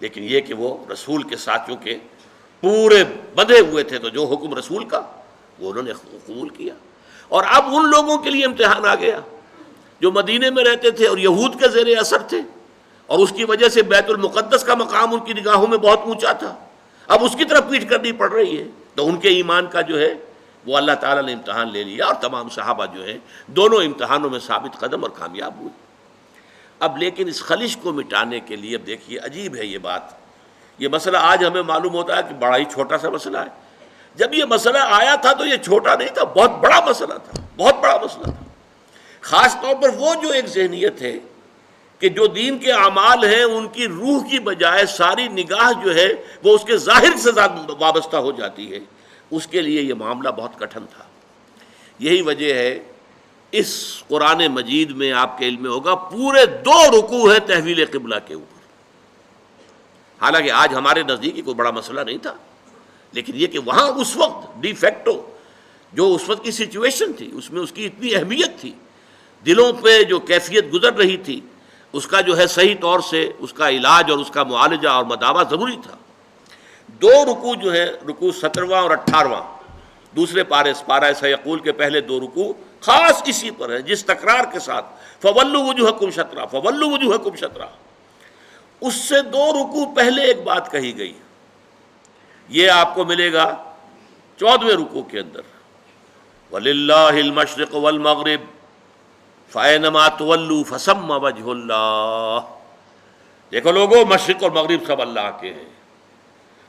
[SPEAKER 1] لیکن یہ کہ وہ رسول کے ساتھیوں کے پورے بندھے ہوئے تھے تو جو حکم رسول کا وہ انہوں نے قبول کیا. اور اب ان لوگوں کے لیے امتحان آ گیا جو مدینے میں رہتے تھے اور یہود کے زیر اثر تھے، اور اس کی وجہ سے بیت المقدس کا مقام ان کی نگاہوں میں بہت اونچا تھا. اب اس کی طرف پیٹ کرنی پڑ رہی ہے، تو ان کے ایمان کا جو ہے وہ اللہ تعالیٰ نے امتحان لے لیا، اور تمام صحابہ جو ہیں دونوں امتحانوں میں ثابت قدم اور کامیاب ہوئے. اب لیکن اس خلش کو مٹانے کے لیے، اب دیکھیے عجیب ہے یہ بات، یہ مسئلہ آج ہمیں معلوم ہوتا ہے کہ بڑا ہی چھوٹا سا مسئلہ ہے. جب یہ مسئلہ آیا تھا تو یہ چھوٹا نہیں تھا، بہت بڑا مسئلہ تھا، بہت بڑا مسئلہ تھا. خاص طور پر وہ جو ایک ذہنیت ہے کہ جو دین کے اعمال ہیں ان کی روح کی بجائے ساری نگاہ جو ہے وہ اس کے ظاہر سے وابستہ ہو جاتی ہے، اس کے لیے یہ معاملہ بہت کٹھن تھا. یہی وجہ ہے اس قرآن مجید میں آپ کے علم میں ہوگا پورے 2 رکوع ہیں تحویل قبلہ کے اوپر. حالانکہ آج ہمارے نزدیک کوئی بڑا مسئلہ نہیں تھا، لیکن یہ کہ وہاں اس وقت ڈی فیکٹو جو اس وقت کی سچویشن تھی اس میں اس کی اتنی اہمیت تھی، دلوں پہ جو کیفیت گزر رہی تھی اس کا جو ہے صحیح طور سے اس کا علاج اور اس کا معالجہ اور مداوع ضروری تھا. 2 رکوع جو ہیں، رکوع 17واں اور 18واں، دوسرے پارہ سیقول کے پہلے 2 رکوع خاص اسی پر ہے جس تکرار کے ساتھ فَوَلُّوا وُجُوهَكُمْ شَطْرَهُ فَوَلُّوا وُجُوهَكُمْ شَطْرَهُ، اس سے 2 رکوع پہلے ایک بات کہی گئی. یہ آپ کو ملے گا 14ویں رکوع کے اندر وَلِلَّهِ الْمَشْرِقُ وَالْمَغْرِبُ فَأَيْنَمَا تُوَلُّوا فَثَمَّ وَجْهُ اللَّهِ. دیکھو لوگو، مشرق اور مغرب سب اللہ کے ہیں،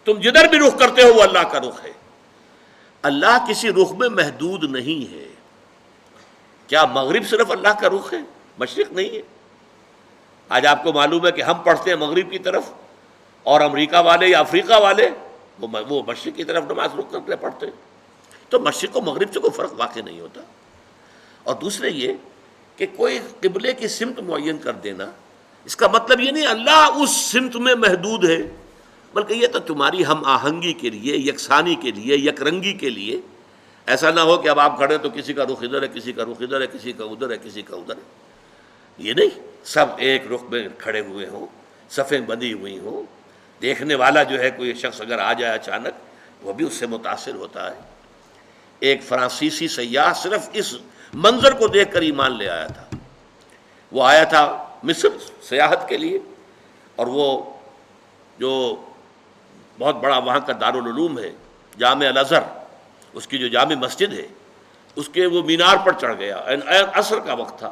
[SPEAKER 1] تم جدھر بھی رخ کرتے ہو وہ اللہ کا رخ ہے. اللہ کسی رخ میں محدود نہیں ہے. کیا مغرب صرف اللہ کا رخ ہے، مشرق نہیں ہے؟ آج آپ کو معلوم ہے کہ ہم پڑھتے ہیں مغرب کی طرف، اور امریکہ والے یا افریقہ والے وہ مشرق کی طرف نماز رخ کرتے پڑھتے ہیں. تو مشرق و مغرب سے کوئی فرق واقع نہیں ہوتا. اور دوسرے یہ کہ کوئی قبلے کی سمت معین کر دینا، اس کا مطلب یہ نہیں اللہ اس سمت میں محدود ہے، بلکہ یہ تو تمہاری ہم آہنگی کے لیے، یکسانی کے لیے، یک رنگی کے لیے. ایسا نہ ہو کہ اب آپ کھڑے تو کسی کا رخ ادھر ہے، کسی کا رخ ادھر ہے، کسی کا ادھر ہے، کسی کا ادھر ہے. یہ نہیں، سب ایک رخ میں کھڑے ہوئے ہوں، صفیں بندھی ہوئی ہوں. دیکھنے والا جو ہے کوئی شخص اگر آ جائے اچانک وہ بھی اس سے متاثر ہوتا ہے. ایک فرانسیسی سیاح صرف اس منظر کو دیکھ کر ایمان لے آیا تھا. وہ آیا تھا مصر سیاحت کے لیے، اور وہ جو بہت بڑا وہاں کا دارالعلوم ہے جامع الازہر، اس کی جو جامع مسجد ہے اس کے وہ مینار پر چڑھ گیا. عصر کا وقت تھا،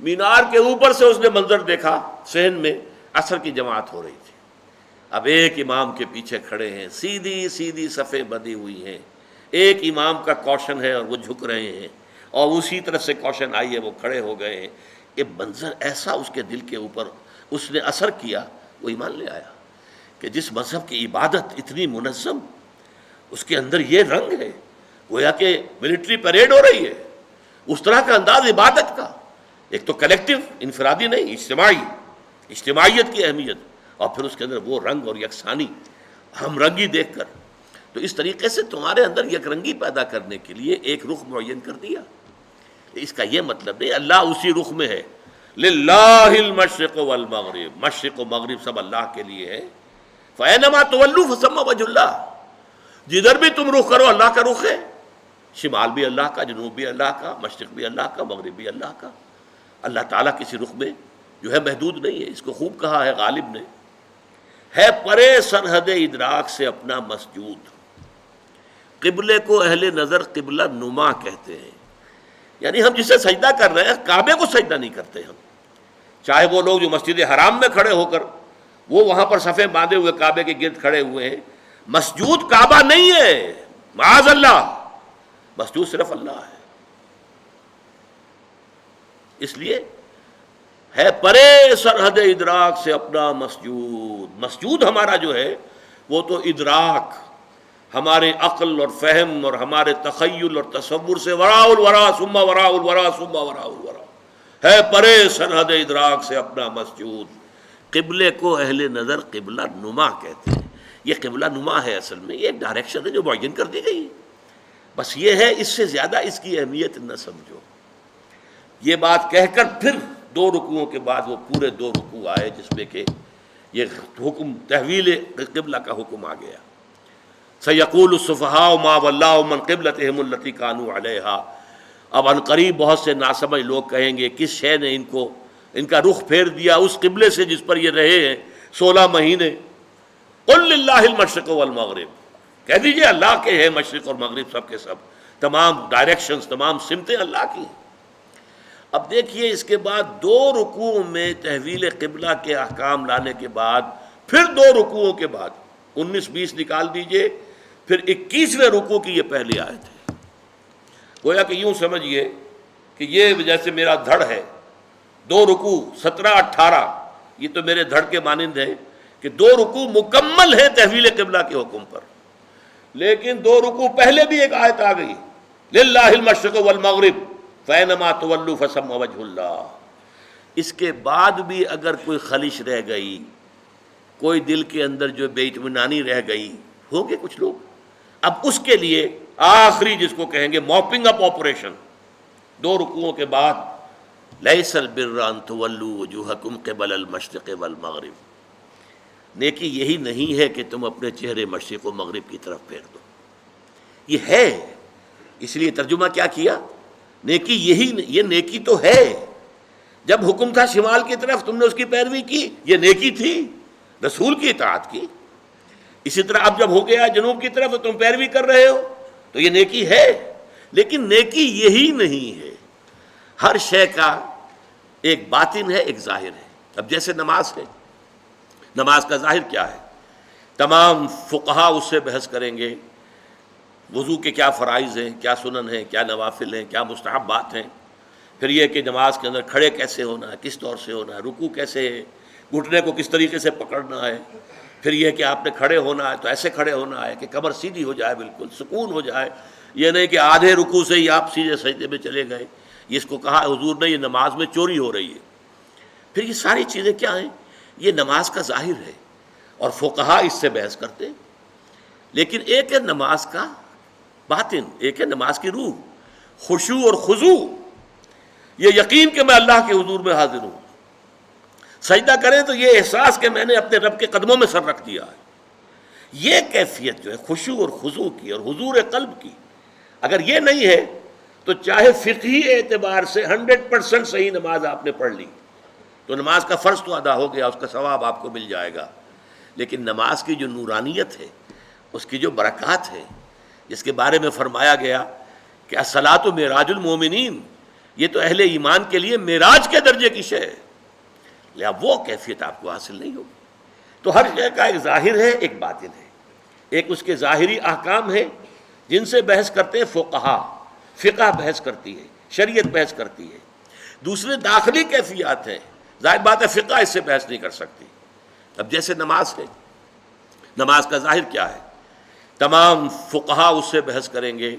[SPEAKER 1] مینار کے اوپر سے اس نے منظر دیکھا، صحن میں عصر کی جماعت ہو رہی تھی. اب ایک امام کے پیچھے کھڑے ہیں، سیدھی سیدھی صفیں بندھی ہوئی ہیں، ایک امام کا کوشن ہے اور وہ جھک رہے ہیں، اور اسی طرف سے کوشن آئی ہے وہ کھڑے ہو گئے ہیں. یہ منظر ایسا اس کے دل کے اوپر اس نے اثر کیا، وہ ایمان لے آیا کہ جس مذہب کی عبادت اتنی منظم، اس کے اندر یہ رنگ ہے، گویا کہ ملٹری پریڈ ہو رہی ہے. اس طرح کا انداز عبادت کا، ایک تو کلیکٹیو، انفرادی نہیں، اجتماعیت کی اہمیت، اور پھر اس کے اندر وہ رنگ اور یکسانی، ہم رنگی دیکھ کر. تو اس طریقے سے تمہارے اندر یک رنگی پیدا کرنے کے لیے ایک رخ معین کر دیا. اس کا یہ مطلب نہیں اللہ اسی رخ میں ہے. للہ المشرق والمغرب، مشرق و مغرب سب اللہ کے لیے ہے. فَأَيْنَمَا تُوَلُّوا فَثَمَّ وَجْهُ اللَّهِ، جدھر بھی تم رخ کرو اللہ کا رخ ہے. شمال بھی اللہ کا، جنوب بھی اللہ کا، مشرق بھی اللہ کا، مغرب بھی اللہ کا. اللہ تعالیٰ کسی رخ میں جو ہے محدود نہیں ہے. اس کو خوب کہا ہے غالب نے ہے پرے سرحد ادراک سے اپنا مسجود. قبلے کو اہل نظر قبلہ نما کہتے ہیں، یعنی ہم جسے سجدہ کر رہے ہیں کعبے کو سجدہ نہیں کرتے ہم. چاہے وہ لوگ جو مسجد حرام میں کھڑے ہو کر وہ وہاں پر صفیں باندھے ہوئے کعبے کے گرد کھڑے ہوئے ہیں، مسجود کعبہ نہیں ہے، معاذ اللہ، مسجود صرف اللہ ہے. اس لیے ہے پرے سرحد ادراک سے اپنا مسجود. مسجود ہمارا جو ہے وہ تو ادراک، ہمارے عقل اور فہم اور ہمارے تخیل اور تصور سے وراء الورا ثم وراء الورا ثم وراء الورا، ہے پرے سرحد ادراک سے اپنا مسجود. قبلے کو اہل نظر قبلہ نما کہتے ہیں. یہ قبلہ نما ہے، اصل میں یہ ایک ڈائریکشن ہے جو معین کر دی گئی ہے. بس یہ ہے، اس سے زیادہ اس کی اہمیت نہ سمجھو. یہ بات کہہ کر پھر 2 رکوعوں کے بعد وہ پورے 2 رکوع آئے جس میں کہ یہ حکم تحویل قبلہ کا حکم آ گیا. سَيَقُولُ السُّفَهَاءُ مَا وَلَّاهُمْ عَنْ قِبْلَتِهِمُ الَّتِي كَانُوا عَلَيْهَا. اب ان قریب بہت سے ناسمجھ لوگ کہیں گے کس شے نے ان کا رخ پھیر دیا اس قبلے سے جس پر یہ رہے ہیں 16 مہینے. قُلْ لِلَّهِ الْمَشْرِقُ وَالْمَغْرِبُ، کہہ دیجئے اللہ کے ہے مشرق اور مغرب، سب کے سب، تمام ڈائریکشنز، تمام سمتیں اللہ کی ہیں. اب دیکھیے اس کے بعد 2 رکوعوں میں تحویل قبلہ کے احکام لانے کے بعد پھر 2 رکوعوں کے بعد 19-20 نکال دیجئے، پھر 21ویں رکوع کی یہ پہلی آیت ہے. گویا کہ یوں سمجھیے کہ یہ جیسے میرا دھڑ ہے، 2 رکوع 17-18 یہ تو میرے دھڑ کے مانند ہے کہ 2 رکوع مکمل ہے تحویل قبلہ کے حکم پر، لیکن 2 رکوع پہلے بھی ایک آیت آ گئی، للہ المشرق والمغرب فینما تولوا فثم وجہ اللہ. اس کے بعد بھی اگر کوئی خلش رہ گئی، کوئی دل کے اندر جو بے اطمینانی رہ گئی، ہوں گے کچھ لوگ، اب اس کے لیے آخری جس کو کہیں گے موپنگ اپ آپریشن 2 رکوعوں کے بعد، لیس البر ان تولوا وجوہکم قبل المشرق والمغرب، نیکی یہی نہیں ہے کہ تم اپنے چہرے مشرق و مغرب کی طرف پھیر دو. یہ ہے، اس لیے ترجمہ کیا کیا، نیکی یہی، یہ نیکی تو ہے. جب حکم تھا شمال کی طرف تم نے اس کی پیروی کی، یہ نیکی تھی، رسول کی اطاعت کی. اسی طرح اب جب ہو گیا جنوب کی طرف تم پیروی کر رہے ہو تو یہ نیکی ہے. لیکن نیکی یہی نہیں ہے، ہر شے کا ایک باطن ہے، ایک ظاہر ہے. اب جیسے نماز ہے، نماز کا ظاہر کیا ہے، تمام فقہا اس سے بحث کریں گے، وضو کے کیا فرائض ہیں، کیا سنن ہیں، کیا نوافل ہیں، کیا مستحبات ہیں. پھر یہ کہ نماز کے اندر کھڑے کیسے ہونا ہے، کس طور سے ہونا ہے، رکوع کیسے ہے، گھٹنے کو کس طریقے سے پکڑنا ہے. پھر یہ کہ آپ نے کھڑے ہونا ہے تو ایسے کھڑے ہونا ہے کہ کمر سیدھی ہو جائے، بالکل سکون ہو جائے. یہ نہیں کہ آدھے رکوع سے ہی آپ سیدھے سجدے میں چلے گئے. اس کو کہا حضور نے یہ نماز میں چوری ہو رہی ہے. پھر یہ ساری چیزیں کیا ہیں، یہ نماز کا ظاہر ہے اور فقہا اس سے بحث کرتے ہیں. لیکن ایک ہے نماز کا باطن، ایک ہے نماز کی روح، خشوع اور خضوع، یہ یقین کہ میں اللہ کے حضور میں حاضر ہوں. سجدہ کریں تو یہ احساس کہ میں نے اپنے رب کے قدموں میں سر رکھ دیا ہے. یہ کیفیت جو ہے خشوع اور خضوع کی اور حضور قلب کی، اگر یہ نہیں ہے تو چاہے فقہی اعتبار سے 100% صحیح نماز آپ نے پڑھ لی تو نماز کا فرض تو ادا ہو گیا، اس کا ثواب آپ کو مل جائے گا. لیکن نماز کی جو نورانیت ہے، اس کی جو برکات ہے، جس کے بارے میں فرمایا گیا کہ الصلاۃ معراج المومنین، یہ تو اہل ایمان کے لیے معراج کے درجے کی شے ہے، لہٰذا وہ کیفیت آپ کو حاصل نہیں ہوگی. تو ہر شے کا ایک ظاہر ہے، ایک باطن ہے. ایک اس کے ظاہری احکام ہے جن سے بحث کرتے ہیں فقہا، فقہ بحث کرتی ہے، شریعت بحث کرتی ہے. دوسرے داخلی کیفیات ہیں، ظاہر بات ہے فقہ اس سے بحث نہیں کر سکتی. اب جیسے نماز ہے، نماز کا ظاہر کیا ہے، تمام فقہا اس سے بحث کریں گے،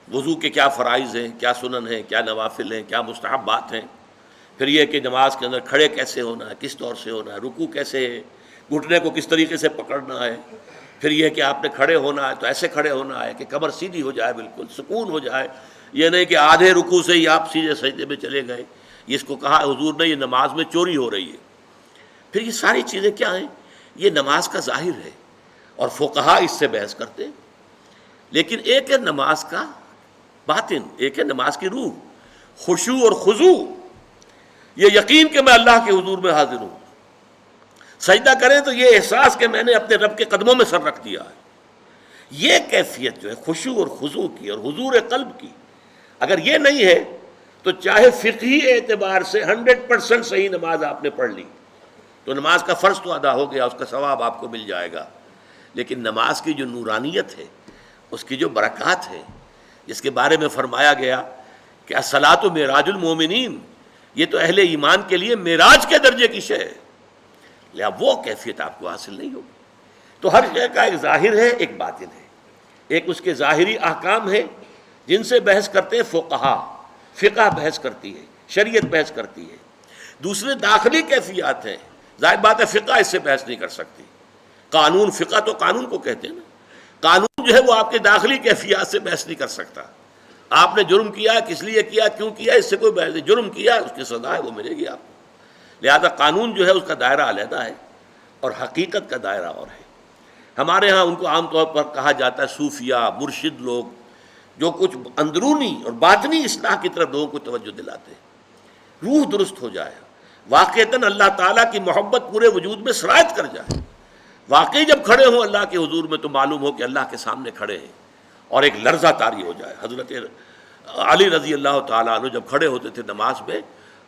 [SPEAKER 1] وضو کے کیا فرائض ہیں، کیا سنن ہیں، کیا نوافل ہیں، کیا مستحبات ہیں. پھر یہ کہ نماز کے اندر کھڑے کیسے ہونا ہے، کس طور سے ہونا ہے، رکوع کیسے ہے، گھٹنے کو کس طریقے سے پکڑنا ہے. پھر یہ کہ آپ نے کھڑے ہونا ہے تو ایسے کھڑے ہونا ہے کہ کمر سیدھی ہو جائے، بالکل سکون ہو جائے. یہ نہیں کہ آدھے رکوع سے ہی آپ سیدھے سجدے میں چلے گئے. اس کو کہا حضور نے یہ نماز میں چوری ہو رہی ہے. پھر یہ ساری چیزیں کیا ہیں، یہ نماز کا ظاہر ہے اور فقہا اس سے بحث کرتے ہیں. لیکن ایک ہے نماز کا باطن، ایک ہے نماز کی روح، خشوع اور خضوع، یہ یقین کہ میں اللہ کے حضور میں حاضر ہوں. سجدہ کریں تو یہ احساس کہ میں نے اپنے رب کے قدموں میں سر رکھ دیا ہے. یہ کیفیت جو ہے خشوع اور خضوع کی اور حضور قلب کی، اگر یہ نہیں ہے تو چاہے فقہی اعتبار سے 100% صحیح نماز آپ نے پڑھ لی تو نماز کا فرض تو ادا ہو گیا، اس کا ثواب آپ کو مل جائے گا، لیکن نماز کی جو نورانیت ہے، اس کی جو برکات ہے، جس کے بارے میں فرمایا گیا کہ الصلاۃ معراج المومنین، یہ تو اہل ایمان کے لیے معراج کے درجے کی شے ہے، لہٰذا وہ کیفیت آپ کو حاصل نہیں ہوگی. تو ہر شے کا ایک ظاہر ہے، ایک باطن ہے. ایک اس کے ظاہری احکام ہے جن سے بحث کرتے ہیں فقہا، فقہ بحث کرتی ہے، شریعت بحث کرتی ہے. دوسرے داخلی کیفیات ہیں، ظاہر بات ہے فقہ اس سے بحث نہیں کر سکتی. قانون، فقہ تو قانون کو کہتے ہیں نا، قانون جو ہے وہ آپ کے داخلی کیفیات سے بحث نہیں کر سکتا. آپ نے جرم کیا، کس لیے کیا، کیوں کیا، اس سے کوئی بحث نہیں. جرم کیا، اس کی سزا ہے، وہ ملے گی آپ کو. لہذا قانون جو ہے اس کا دائرہ علیحدہ ہے اور حقیقت کا دائرہ اور ہے. ہمارے ہاں ان کو عام طور پر کہا جاتا ہے صوفیہ، مرشد لوگ، جو کچھ اندرونی اور باطنی اصلاح کی طرف لوگوں کو توجہ دلاتے ہیں، روح درست ہو جائے، واقعتاً اللہ تعالیٰ کی محبت پورے وجود میں سرایت کر جائے. واقعی جب کھڑے ہوں اللہ کے حضور میں تو معلوم ہو کہ اللہ کے سامنے کھڑے ہیں، اور ایک لرزہ طاری ہو جائے. حضرت علی رضی اللہ تعالیٰ عنہ جب کھڑے ہوتے تھے نماز میں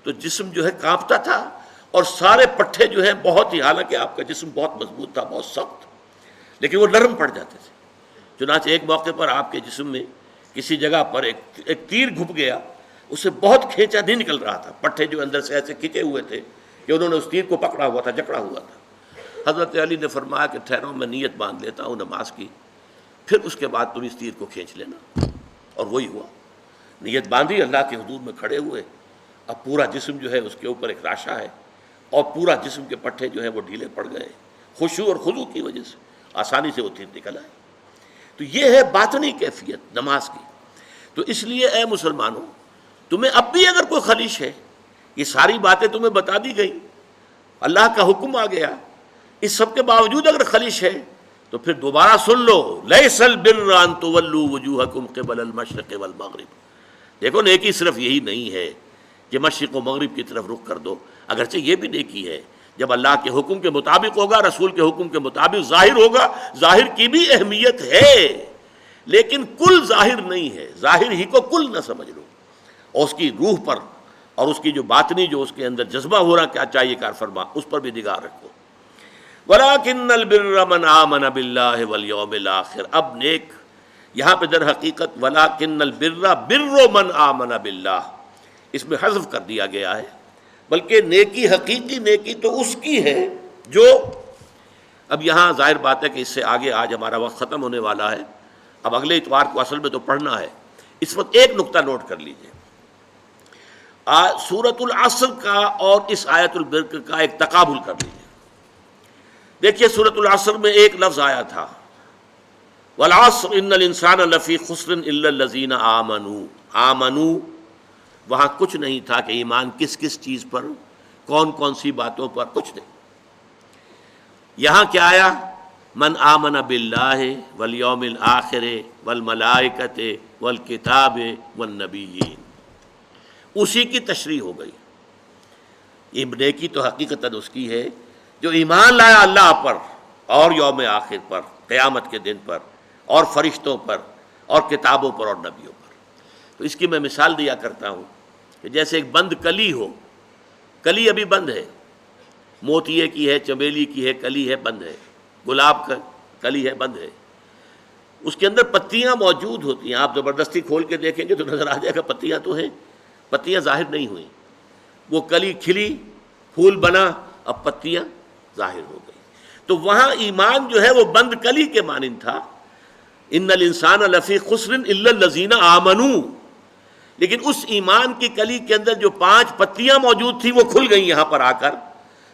[SPEAKER 1] تو جسم جو ہے کانپتا تھا، اور سارے پٹھے جو ہیں بہت ہی، حالانکہ آپ کا جسم بہت مضبوط تھا، بہت سخت، لیکن وہ نرم پڑ جاتے تھے. چنانچہ ایک موقع پر آپ کے جسم میں کسی جگہ پر ایک تیر گھپ گیا، اسے بہت کھینچا نہیں نکل رہا تھا، پٹھے جو اندر سے ایسے کھینچے ہوئے تھے کہ انہوں نے اس تیر کو پکڑا ہوا تھا، جکڑا ہوا تھا. حضرت علی نے فرمایا کہ ٹھہرو، میں نیت باندھ لیتا ہوں نماز کی، پھر اس کے بعد تم اس تیر کو کھینچ لینا. اور وہی ہوا، نیت باندھی، اللہ کے حضور میں کھڑے ہوئے. اب پورا جسم جو ہے اس کے اوپر ایک راشا ہے، اور پورا جسم کے پٹھے جو ہیں وہ ڈھیلے پڑ گئے، خشوع اور خضوع کی وجہ سے آسانی سے وہ تیر نکل آئے. تو یہ ہے باطنی کیفیت نماز کی. تو اس لیے اے مسلمانوں، تمہیں اب بھی اگر کوئی خلیش ہے، یہ ساری باتیں تمہیں بتا دی گئی، اللہ کا حکم آ گیا، اس سب کے باوجود اگر خلیش ہے تو پھر دوبارہ سن لو، لیس البر ان تولوا وجوہکم قبل المشرق والمغرب. دیکھو نیکی صرف یہی نہیں ہے کہ مشرق و مغرب کی طرف رخ کر دو، اگرچہ یہ بھی نیکی ہے جب اللہ کے حکم کے مطابق ہوگا، رسول کے حکم کے مطابق ظاہر ہوگا. ظاہر کی بھی اہمیت ہے، لیکن کل ظاہر نہیں ہے، ظاہر ہی کو کل نہ سمجھ لو، اور اس کی روح پر اور اس کی جو باطنی جو اس کے اندر جذبہ ہو رہا کیا چاہیے کار فرما، اس پر بھی نگاہ رکھو. وَلَٰكِنَّ الْبِرَّ مَنْ آمَنَ بِاللَّهِ وَالْيَوْمِ الْآخِرِ. اب نیک یہاں پہ در حقیقت وَلَٰكِنَّ الْبِرَّ بِرُّ مَنْ آمَنَ بِاللَّهِ اس میں حذف کر دیا گیا ہے، بلکہ نیکی، حقیقی نیکی تو اس کی ہے جو، اب یہاں ظاہر بات ہے کہ اس سے آگے آج ہمارا وقت ختم ہونے والا ہے، اب اگلے اتوار کو اصل میں تو پڑھنا ہے. اس وقت ایک نقطہ نوٹ کر لیجئے، سورۃ العصر کا اور اس آیت البر کا ایک تقابل کر لیجئے. دیکھیے سورۃ العصر میں ایک لفظ آیا تھا والعصر ان الانسان لفی خسر الا الذین آمنوا. آمنوا، وہاں کچھ نہیں تھا کہ ایمان کس کس چیز پر، کون کون سی باتوں پر، کچھ نہیں. یہاں کیا آیا؟ من آمن باللہ والیوم الآخر والملائکۃ والکتاب والنبیین. اسی کی تشریح ہو گئی. یہ نیکی تو حقیقتاً اس کی ہے جو ایمان لایا اللہ پر اور یوم آخر پر، قیامت کے دن پر، اور فرشتوں پر، اور کتابوں پر اور نبیوں پر. تو اس کی میں مثال دیا کرتا ہوں کہ جیسے ایک بند کلی ہو، کلی ابھی بند ہے، موتیے کی ہے، چمیلی کی ہے، کلی ہے، بند ہے، گلاب کا کلی ہے، بند ہے. اس کے اندر پتیاں موجود ہوتی ہیں، آپ زبردستی کھول کے دیکھیں گے تو نظر آ جائے گا پتیاں تو ہیں، پتیاں ظاہر نہیں ہوئیں. وہ کلی کھلی، پھول بنا، اب پتیاں ظاہر ہو گئی. تو وہاں ایمان جو ہے وہ بند کلی کے مانند تھا، ان الانسان لفی خسر الا الذین آمنوا. لیکن اس ایمان کی کلی کے اندر جو 5 پتیاں موجود تھیں وہ کھل گئیں یہاں پر آ کر.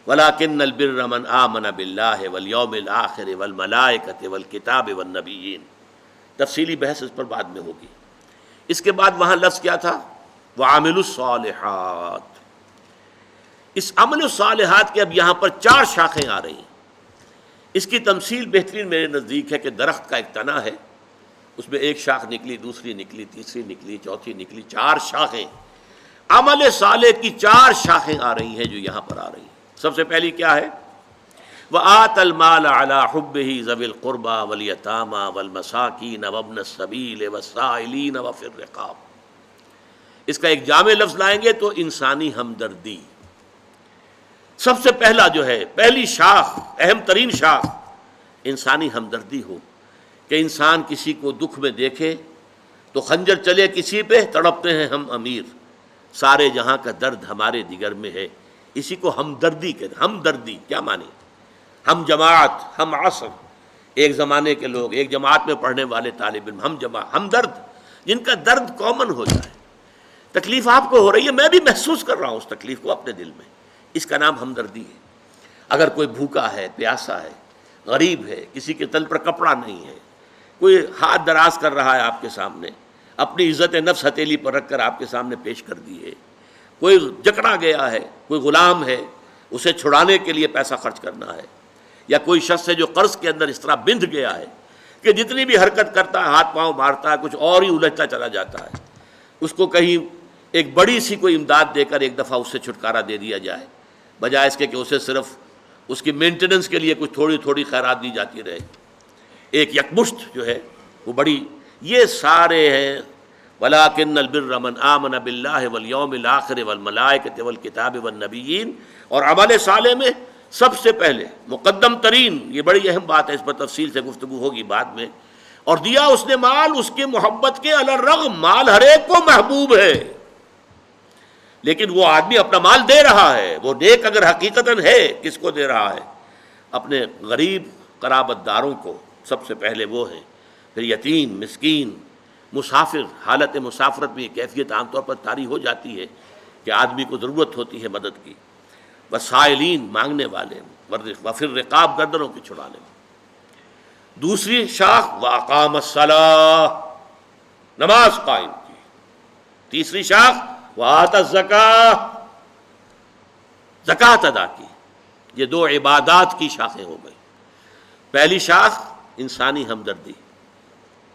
[SPEAKER 1] وَلَٰكِنَّ الْبِرَّ مَنْ آمَنَ بِاللَّهِ وَالْيَوْمِ الْآخِرِ وَالْمَلَائِكَةِ وَالْكِتَابِ وَالنَّبِيِّينَ. تفصیلی بحث اس پر بعد میں ہوگی. اس کے بعد وہاں لفظ کیا تھا؟ وَعَمِلُوا الصَّالِحَاتِ. اس عمل الصالحات کے اب یہاں پر 4 شاخیں آ رہی ہیں. اس کی تمثیل بہترین میرے نزدیک ہے کہ درخت کا ایک تنا ہے، اس میں ایک شاخ نکلی، دوسری نکلی، تیسری نکلی، چوتھی نکلی، 4 شاخیں. عمل صالح کی 4 شاخیں آ رہی ہیں جو یہاں پر آ رہی ہیں. سب سے پہلی کیا ہے؟ وآت المال علی حبہ ذوی القربى والیتامى والمساکین وابن السبیل والسائلین وفی الرقاب. اس کا ایک جامع لفظ لائیں گے تو انسانی ہمدردی. سب سے پہلا جو ہے، پہلی شاخ، اہم ترین شاخ انسانی ہمدردی ہو، کہ انسان کسی کو دکھ میں دیکھے تو خنجر چلے کسی پہ، تڑپتے ہیں ہم امیر، سارے جہاں کا درد ہمارے جگر میں ہے. اسی کو ہمدردی کہتے ہیں. ہمدردی کیا معنی؟ ہم جماعت، ہم عصر، ایک زمانے کے لوگ، ایک جماعت میں پڑھنے والے طالب علم، ہم جماعت، ہم درد، جن کا درد کامن ہو جائے. تکلیف آپ کو ہو رہی ہے، میں بھی محسوس کر رہا ہوں اس تکلیف کو اپنے دل میں، اس کا نام ہمدردی ہے. اگر کوئی بھوکا ہے، پیاسا ہے، غریب ہے، کسی کے تن پر کپڑا نہیں ہے، کوئی ہاتھ دراز کر رہا ہے آپ کے سامنے، اپنی عزت نفس ہتھیلی پر رکھ کر آپ کے سامنے پیش کر دی ہے، کوئی جکڑا گیا ہے، کوئی غلام ہے، اسے چھڑانے کے لیے پیسہ خرچ کرنا ہے، یا کوئی شخص ہے جو قرض کے اندر اس طرح بندھ گیا ہے کہ جتنی بھی حرکت کرتا ہے ہاتھ پاؤں مارتا ہے، کچھ اور ہی الجھتا چلا جاتا ہے. اس کو کہیں ایک بڑی سی کوئی امداد دے کر ایک دفعہ اس سے چھٹکارا دے دیا جائے، بجائے اس کے کہ اسے صرف اس کی مینٹیننس کے لیے کچھ تھوڑی تھوڑی خیرات دی جاتی رہے. ایک یکمشت جو ہے وہ بڑی، یہ سارے ہیں. وَلَٰكِنَّ الْبِرَّ مَنْ آمَنَ بِاللَّهِ وَالْيَوْمِ الْآخِرِ وَالْمَلَائِكَةِ وَالْكِتَابِ وَالنَّبِيِّينَ. اور عمل صالح میں سب سے پہلے مقدم ترین، یہ بڑی اہم بات ہے، اس پر تفصیل سے گفتگو ہوگی بعد میں. اور دیا اس نے مال اس کے محبت کے علی الرغم، مال ہر ایک کو محبوب ہے، لیکن وہ آدمی اپنا مال دے رہا ہے، وہ نیک اگر حقیقتاً ہے، کس کو دے رہا ہے؟ اپنے غریب قرابت داروں کو سب سے پہلے وہ ہیں، پھر یتیم، مسکین، مسافر. حالت مسافرت میں یہ کیفیت عام طور پر طاری ہو جاتی ہے کہ آدمی کو ضرورت ہوتی ہے مدد کی. وسائلین، مانگنے والے، وفی الرقاب، گردنوں کی چھڑانے میں. دوسری شاخ واقام الصلاۃ، نماز قائم کی. تیسری شاخ وآت الزکاۃ، زکوٰۃ ادا کی. یہ دو عبادات کی شاخیں ہو گئی. پہلی شاخ انسانی ہمدردی،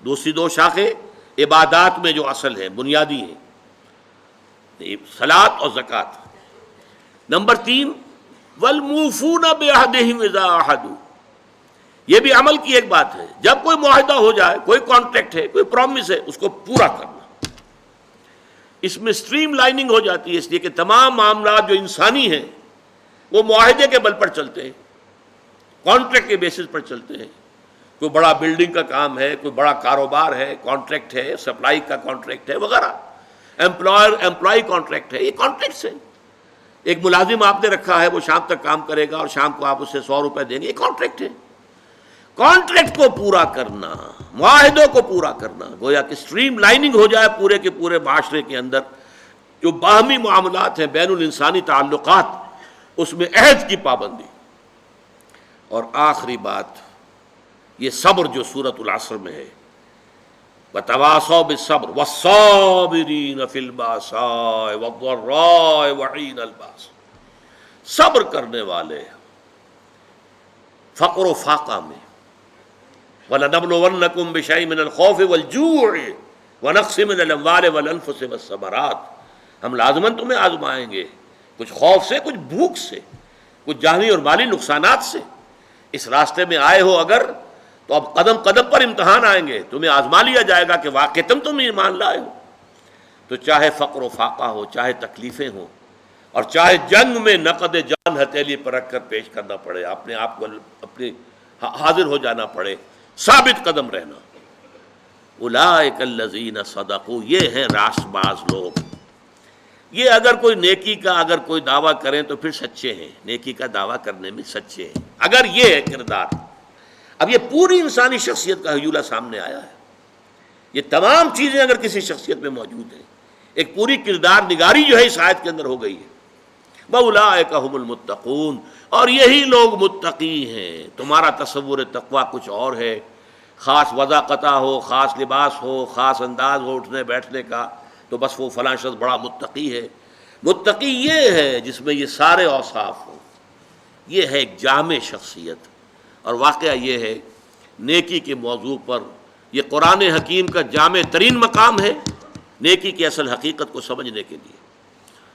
[SPEAKER 1] دوسری دو شاخیں عبادات میں جو اصل ہیں، بنیادی ہیں، صلاۃ اور زکوٰۃ. نمبر 3 والموفون بعہدہم اذا عاہدوا. یہ بھی عمل کی ایک بات ہے. جب کوئی معاہدہ ہو جائے، کوئی کانٹریکٹ ہے، کوئی پرومس ہے، اس کو پورا کرنا. اس میں سٹریم لائننگ ہو جاتی ہے، اس لیے کہ تمام معاملات جو انسانی ہیں وہ معاہدے کے بل پر چلتے ہیں، کانٹریکٹ کے بیسس پر چلتے ہیں. کوئی بڑا بلڈنگ کا کام ہے، کوئی بڑا کاروبار ہے، کانٹریکٹ ہے، سپلائی کا کانٹریکٹ ہے وغیرہ، امپلائی کانٹریکٹ ہے، یہ کانٹریکٹس ہیں. ایک ملازم آپ نے رکھا ہے، وہ شام تک کام کرے گا اور شام کو آپ اسے 100 روپے دیں گے، یہ کانٹریکٹ ہے. کانٹریکٹ کو پورا کرنا، معاہدوں کو پورا کرنا، گویا کہ سٹریم لائننگ ہو جائے پورے کے پورے معاشرے کے اندر. جو باہمی معاملات ہیں، بین الانسانی تعلقات، اس میں عہد کی پابندی. اور آخری بات یہ صبر جو سورۃ العصر میں ہے، وَتَوَاصَوْا بِالصَّبْرِ وَالصَّابِرِينَ فِي الْبَأْسَاءِ وَالضَّرَّاءِ وَحِينَ الْبَأْسِ. صبر کرنے والے فقر و فاقہ میں. وَلَنَبْلُوَنَّكُمْ بِشَيْءٍ مِّنَ الْخَوْفِ وَالْجُوعِ وَنَقْصٍ مِّنَ الْأَمْوَالِ وَالْأَنفُسِ وَالثَّمَرَاتِ. ہم لازماً تمہیں آزمائیں گے، کچھ خوف سے، کچھ بھوک سے، کچھ جانی اور مالی نقصانات سے. اس راستے میں آئے ہو اگر، تو اب قدم قدم پر امتحان آئیں گے، تمہیں آزما لیا جائے گا کہ واقعتاً تم ایمان لائے ہو. تو چاہے فقر و فاقہ ہو، چاہے تکلیفیں ہوں، اور چاہے جنگ میں نقد جان ہتھیلی پر رکھ کر پیش کرنا پڑے، اپنے آپ کو اپنی حاضر ہو جانا پڑے، ثابت قدم رہنا. اولئک الذین صدقوا، یہ ہیں راست باز لوگ. یہ اگر کوئی نیکی کا اگر کوئی دعویٰ کریں تو پھر سچے ہیں، نیکی کا دعویٰ کرنے میں سچے ہیں، اگر یہ ہے کردار. اب یہ پوری انسانی شخصیت کا حجولہ سامنے آیا ہے. یہ تمام چیزیں اگر کسی شخصیت میں موجود ہیں، ایک پوری کردار نگاری جو ہے اس آیت کے اندر ہو گئی ہے. وَأُولَٰئِكَ هُمُ الْمُتَّقُونَ، اور یہی لوگ متقی ہیں. تمہارا تصور تقویٰ کچھ اور ہے، خاص وضاقتہ ہو، خاص لباس ہو، خاص انداز ہو اٹھنے بیٹھنے کا، تو بس وہ فلاں شخص بڑا متقی ہے. متقی یہ ہے جس میں یہ سارے اوصاف ہوں. یہ ہے ایک جامع شخصیت. اور واقعہ یہ ہے نیکی کے موضوع پر یہ قرآن حکیم کا جامع ترین مقام ہے نیکی کی اصل حقیقت کو سمجھنے کے لیے.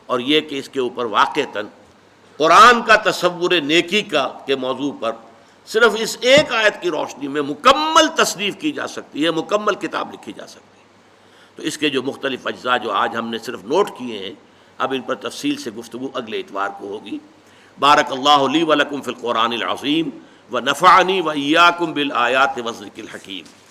[SPEAKER 1] اور یہ کہ اس کے اوپر واقعتاً قرآن کا تصور نیکی کا کے موضوع پر صرف اس ایک آیت کی روشنی میں مکمل تصنیف کی جا سکتی ہے، مکمل کتاب لکھی جا سکتی ہے۔ تو اس کے جو مختلف اجزاء جو آج ہم نے صرف نوٹ کیے ہیں، اب ان پر تفصیل سے گفتگو اگلے اتوار کو ہوگی۔ بارک اللہ لی و لکم فی القرآن العظیم ونفعنی و ایاکم بالآیات والذکر الحکیم۔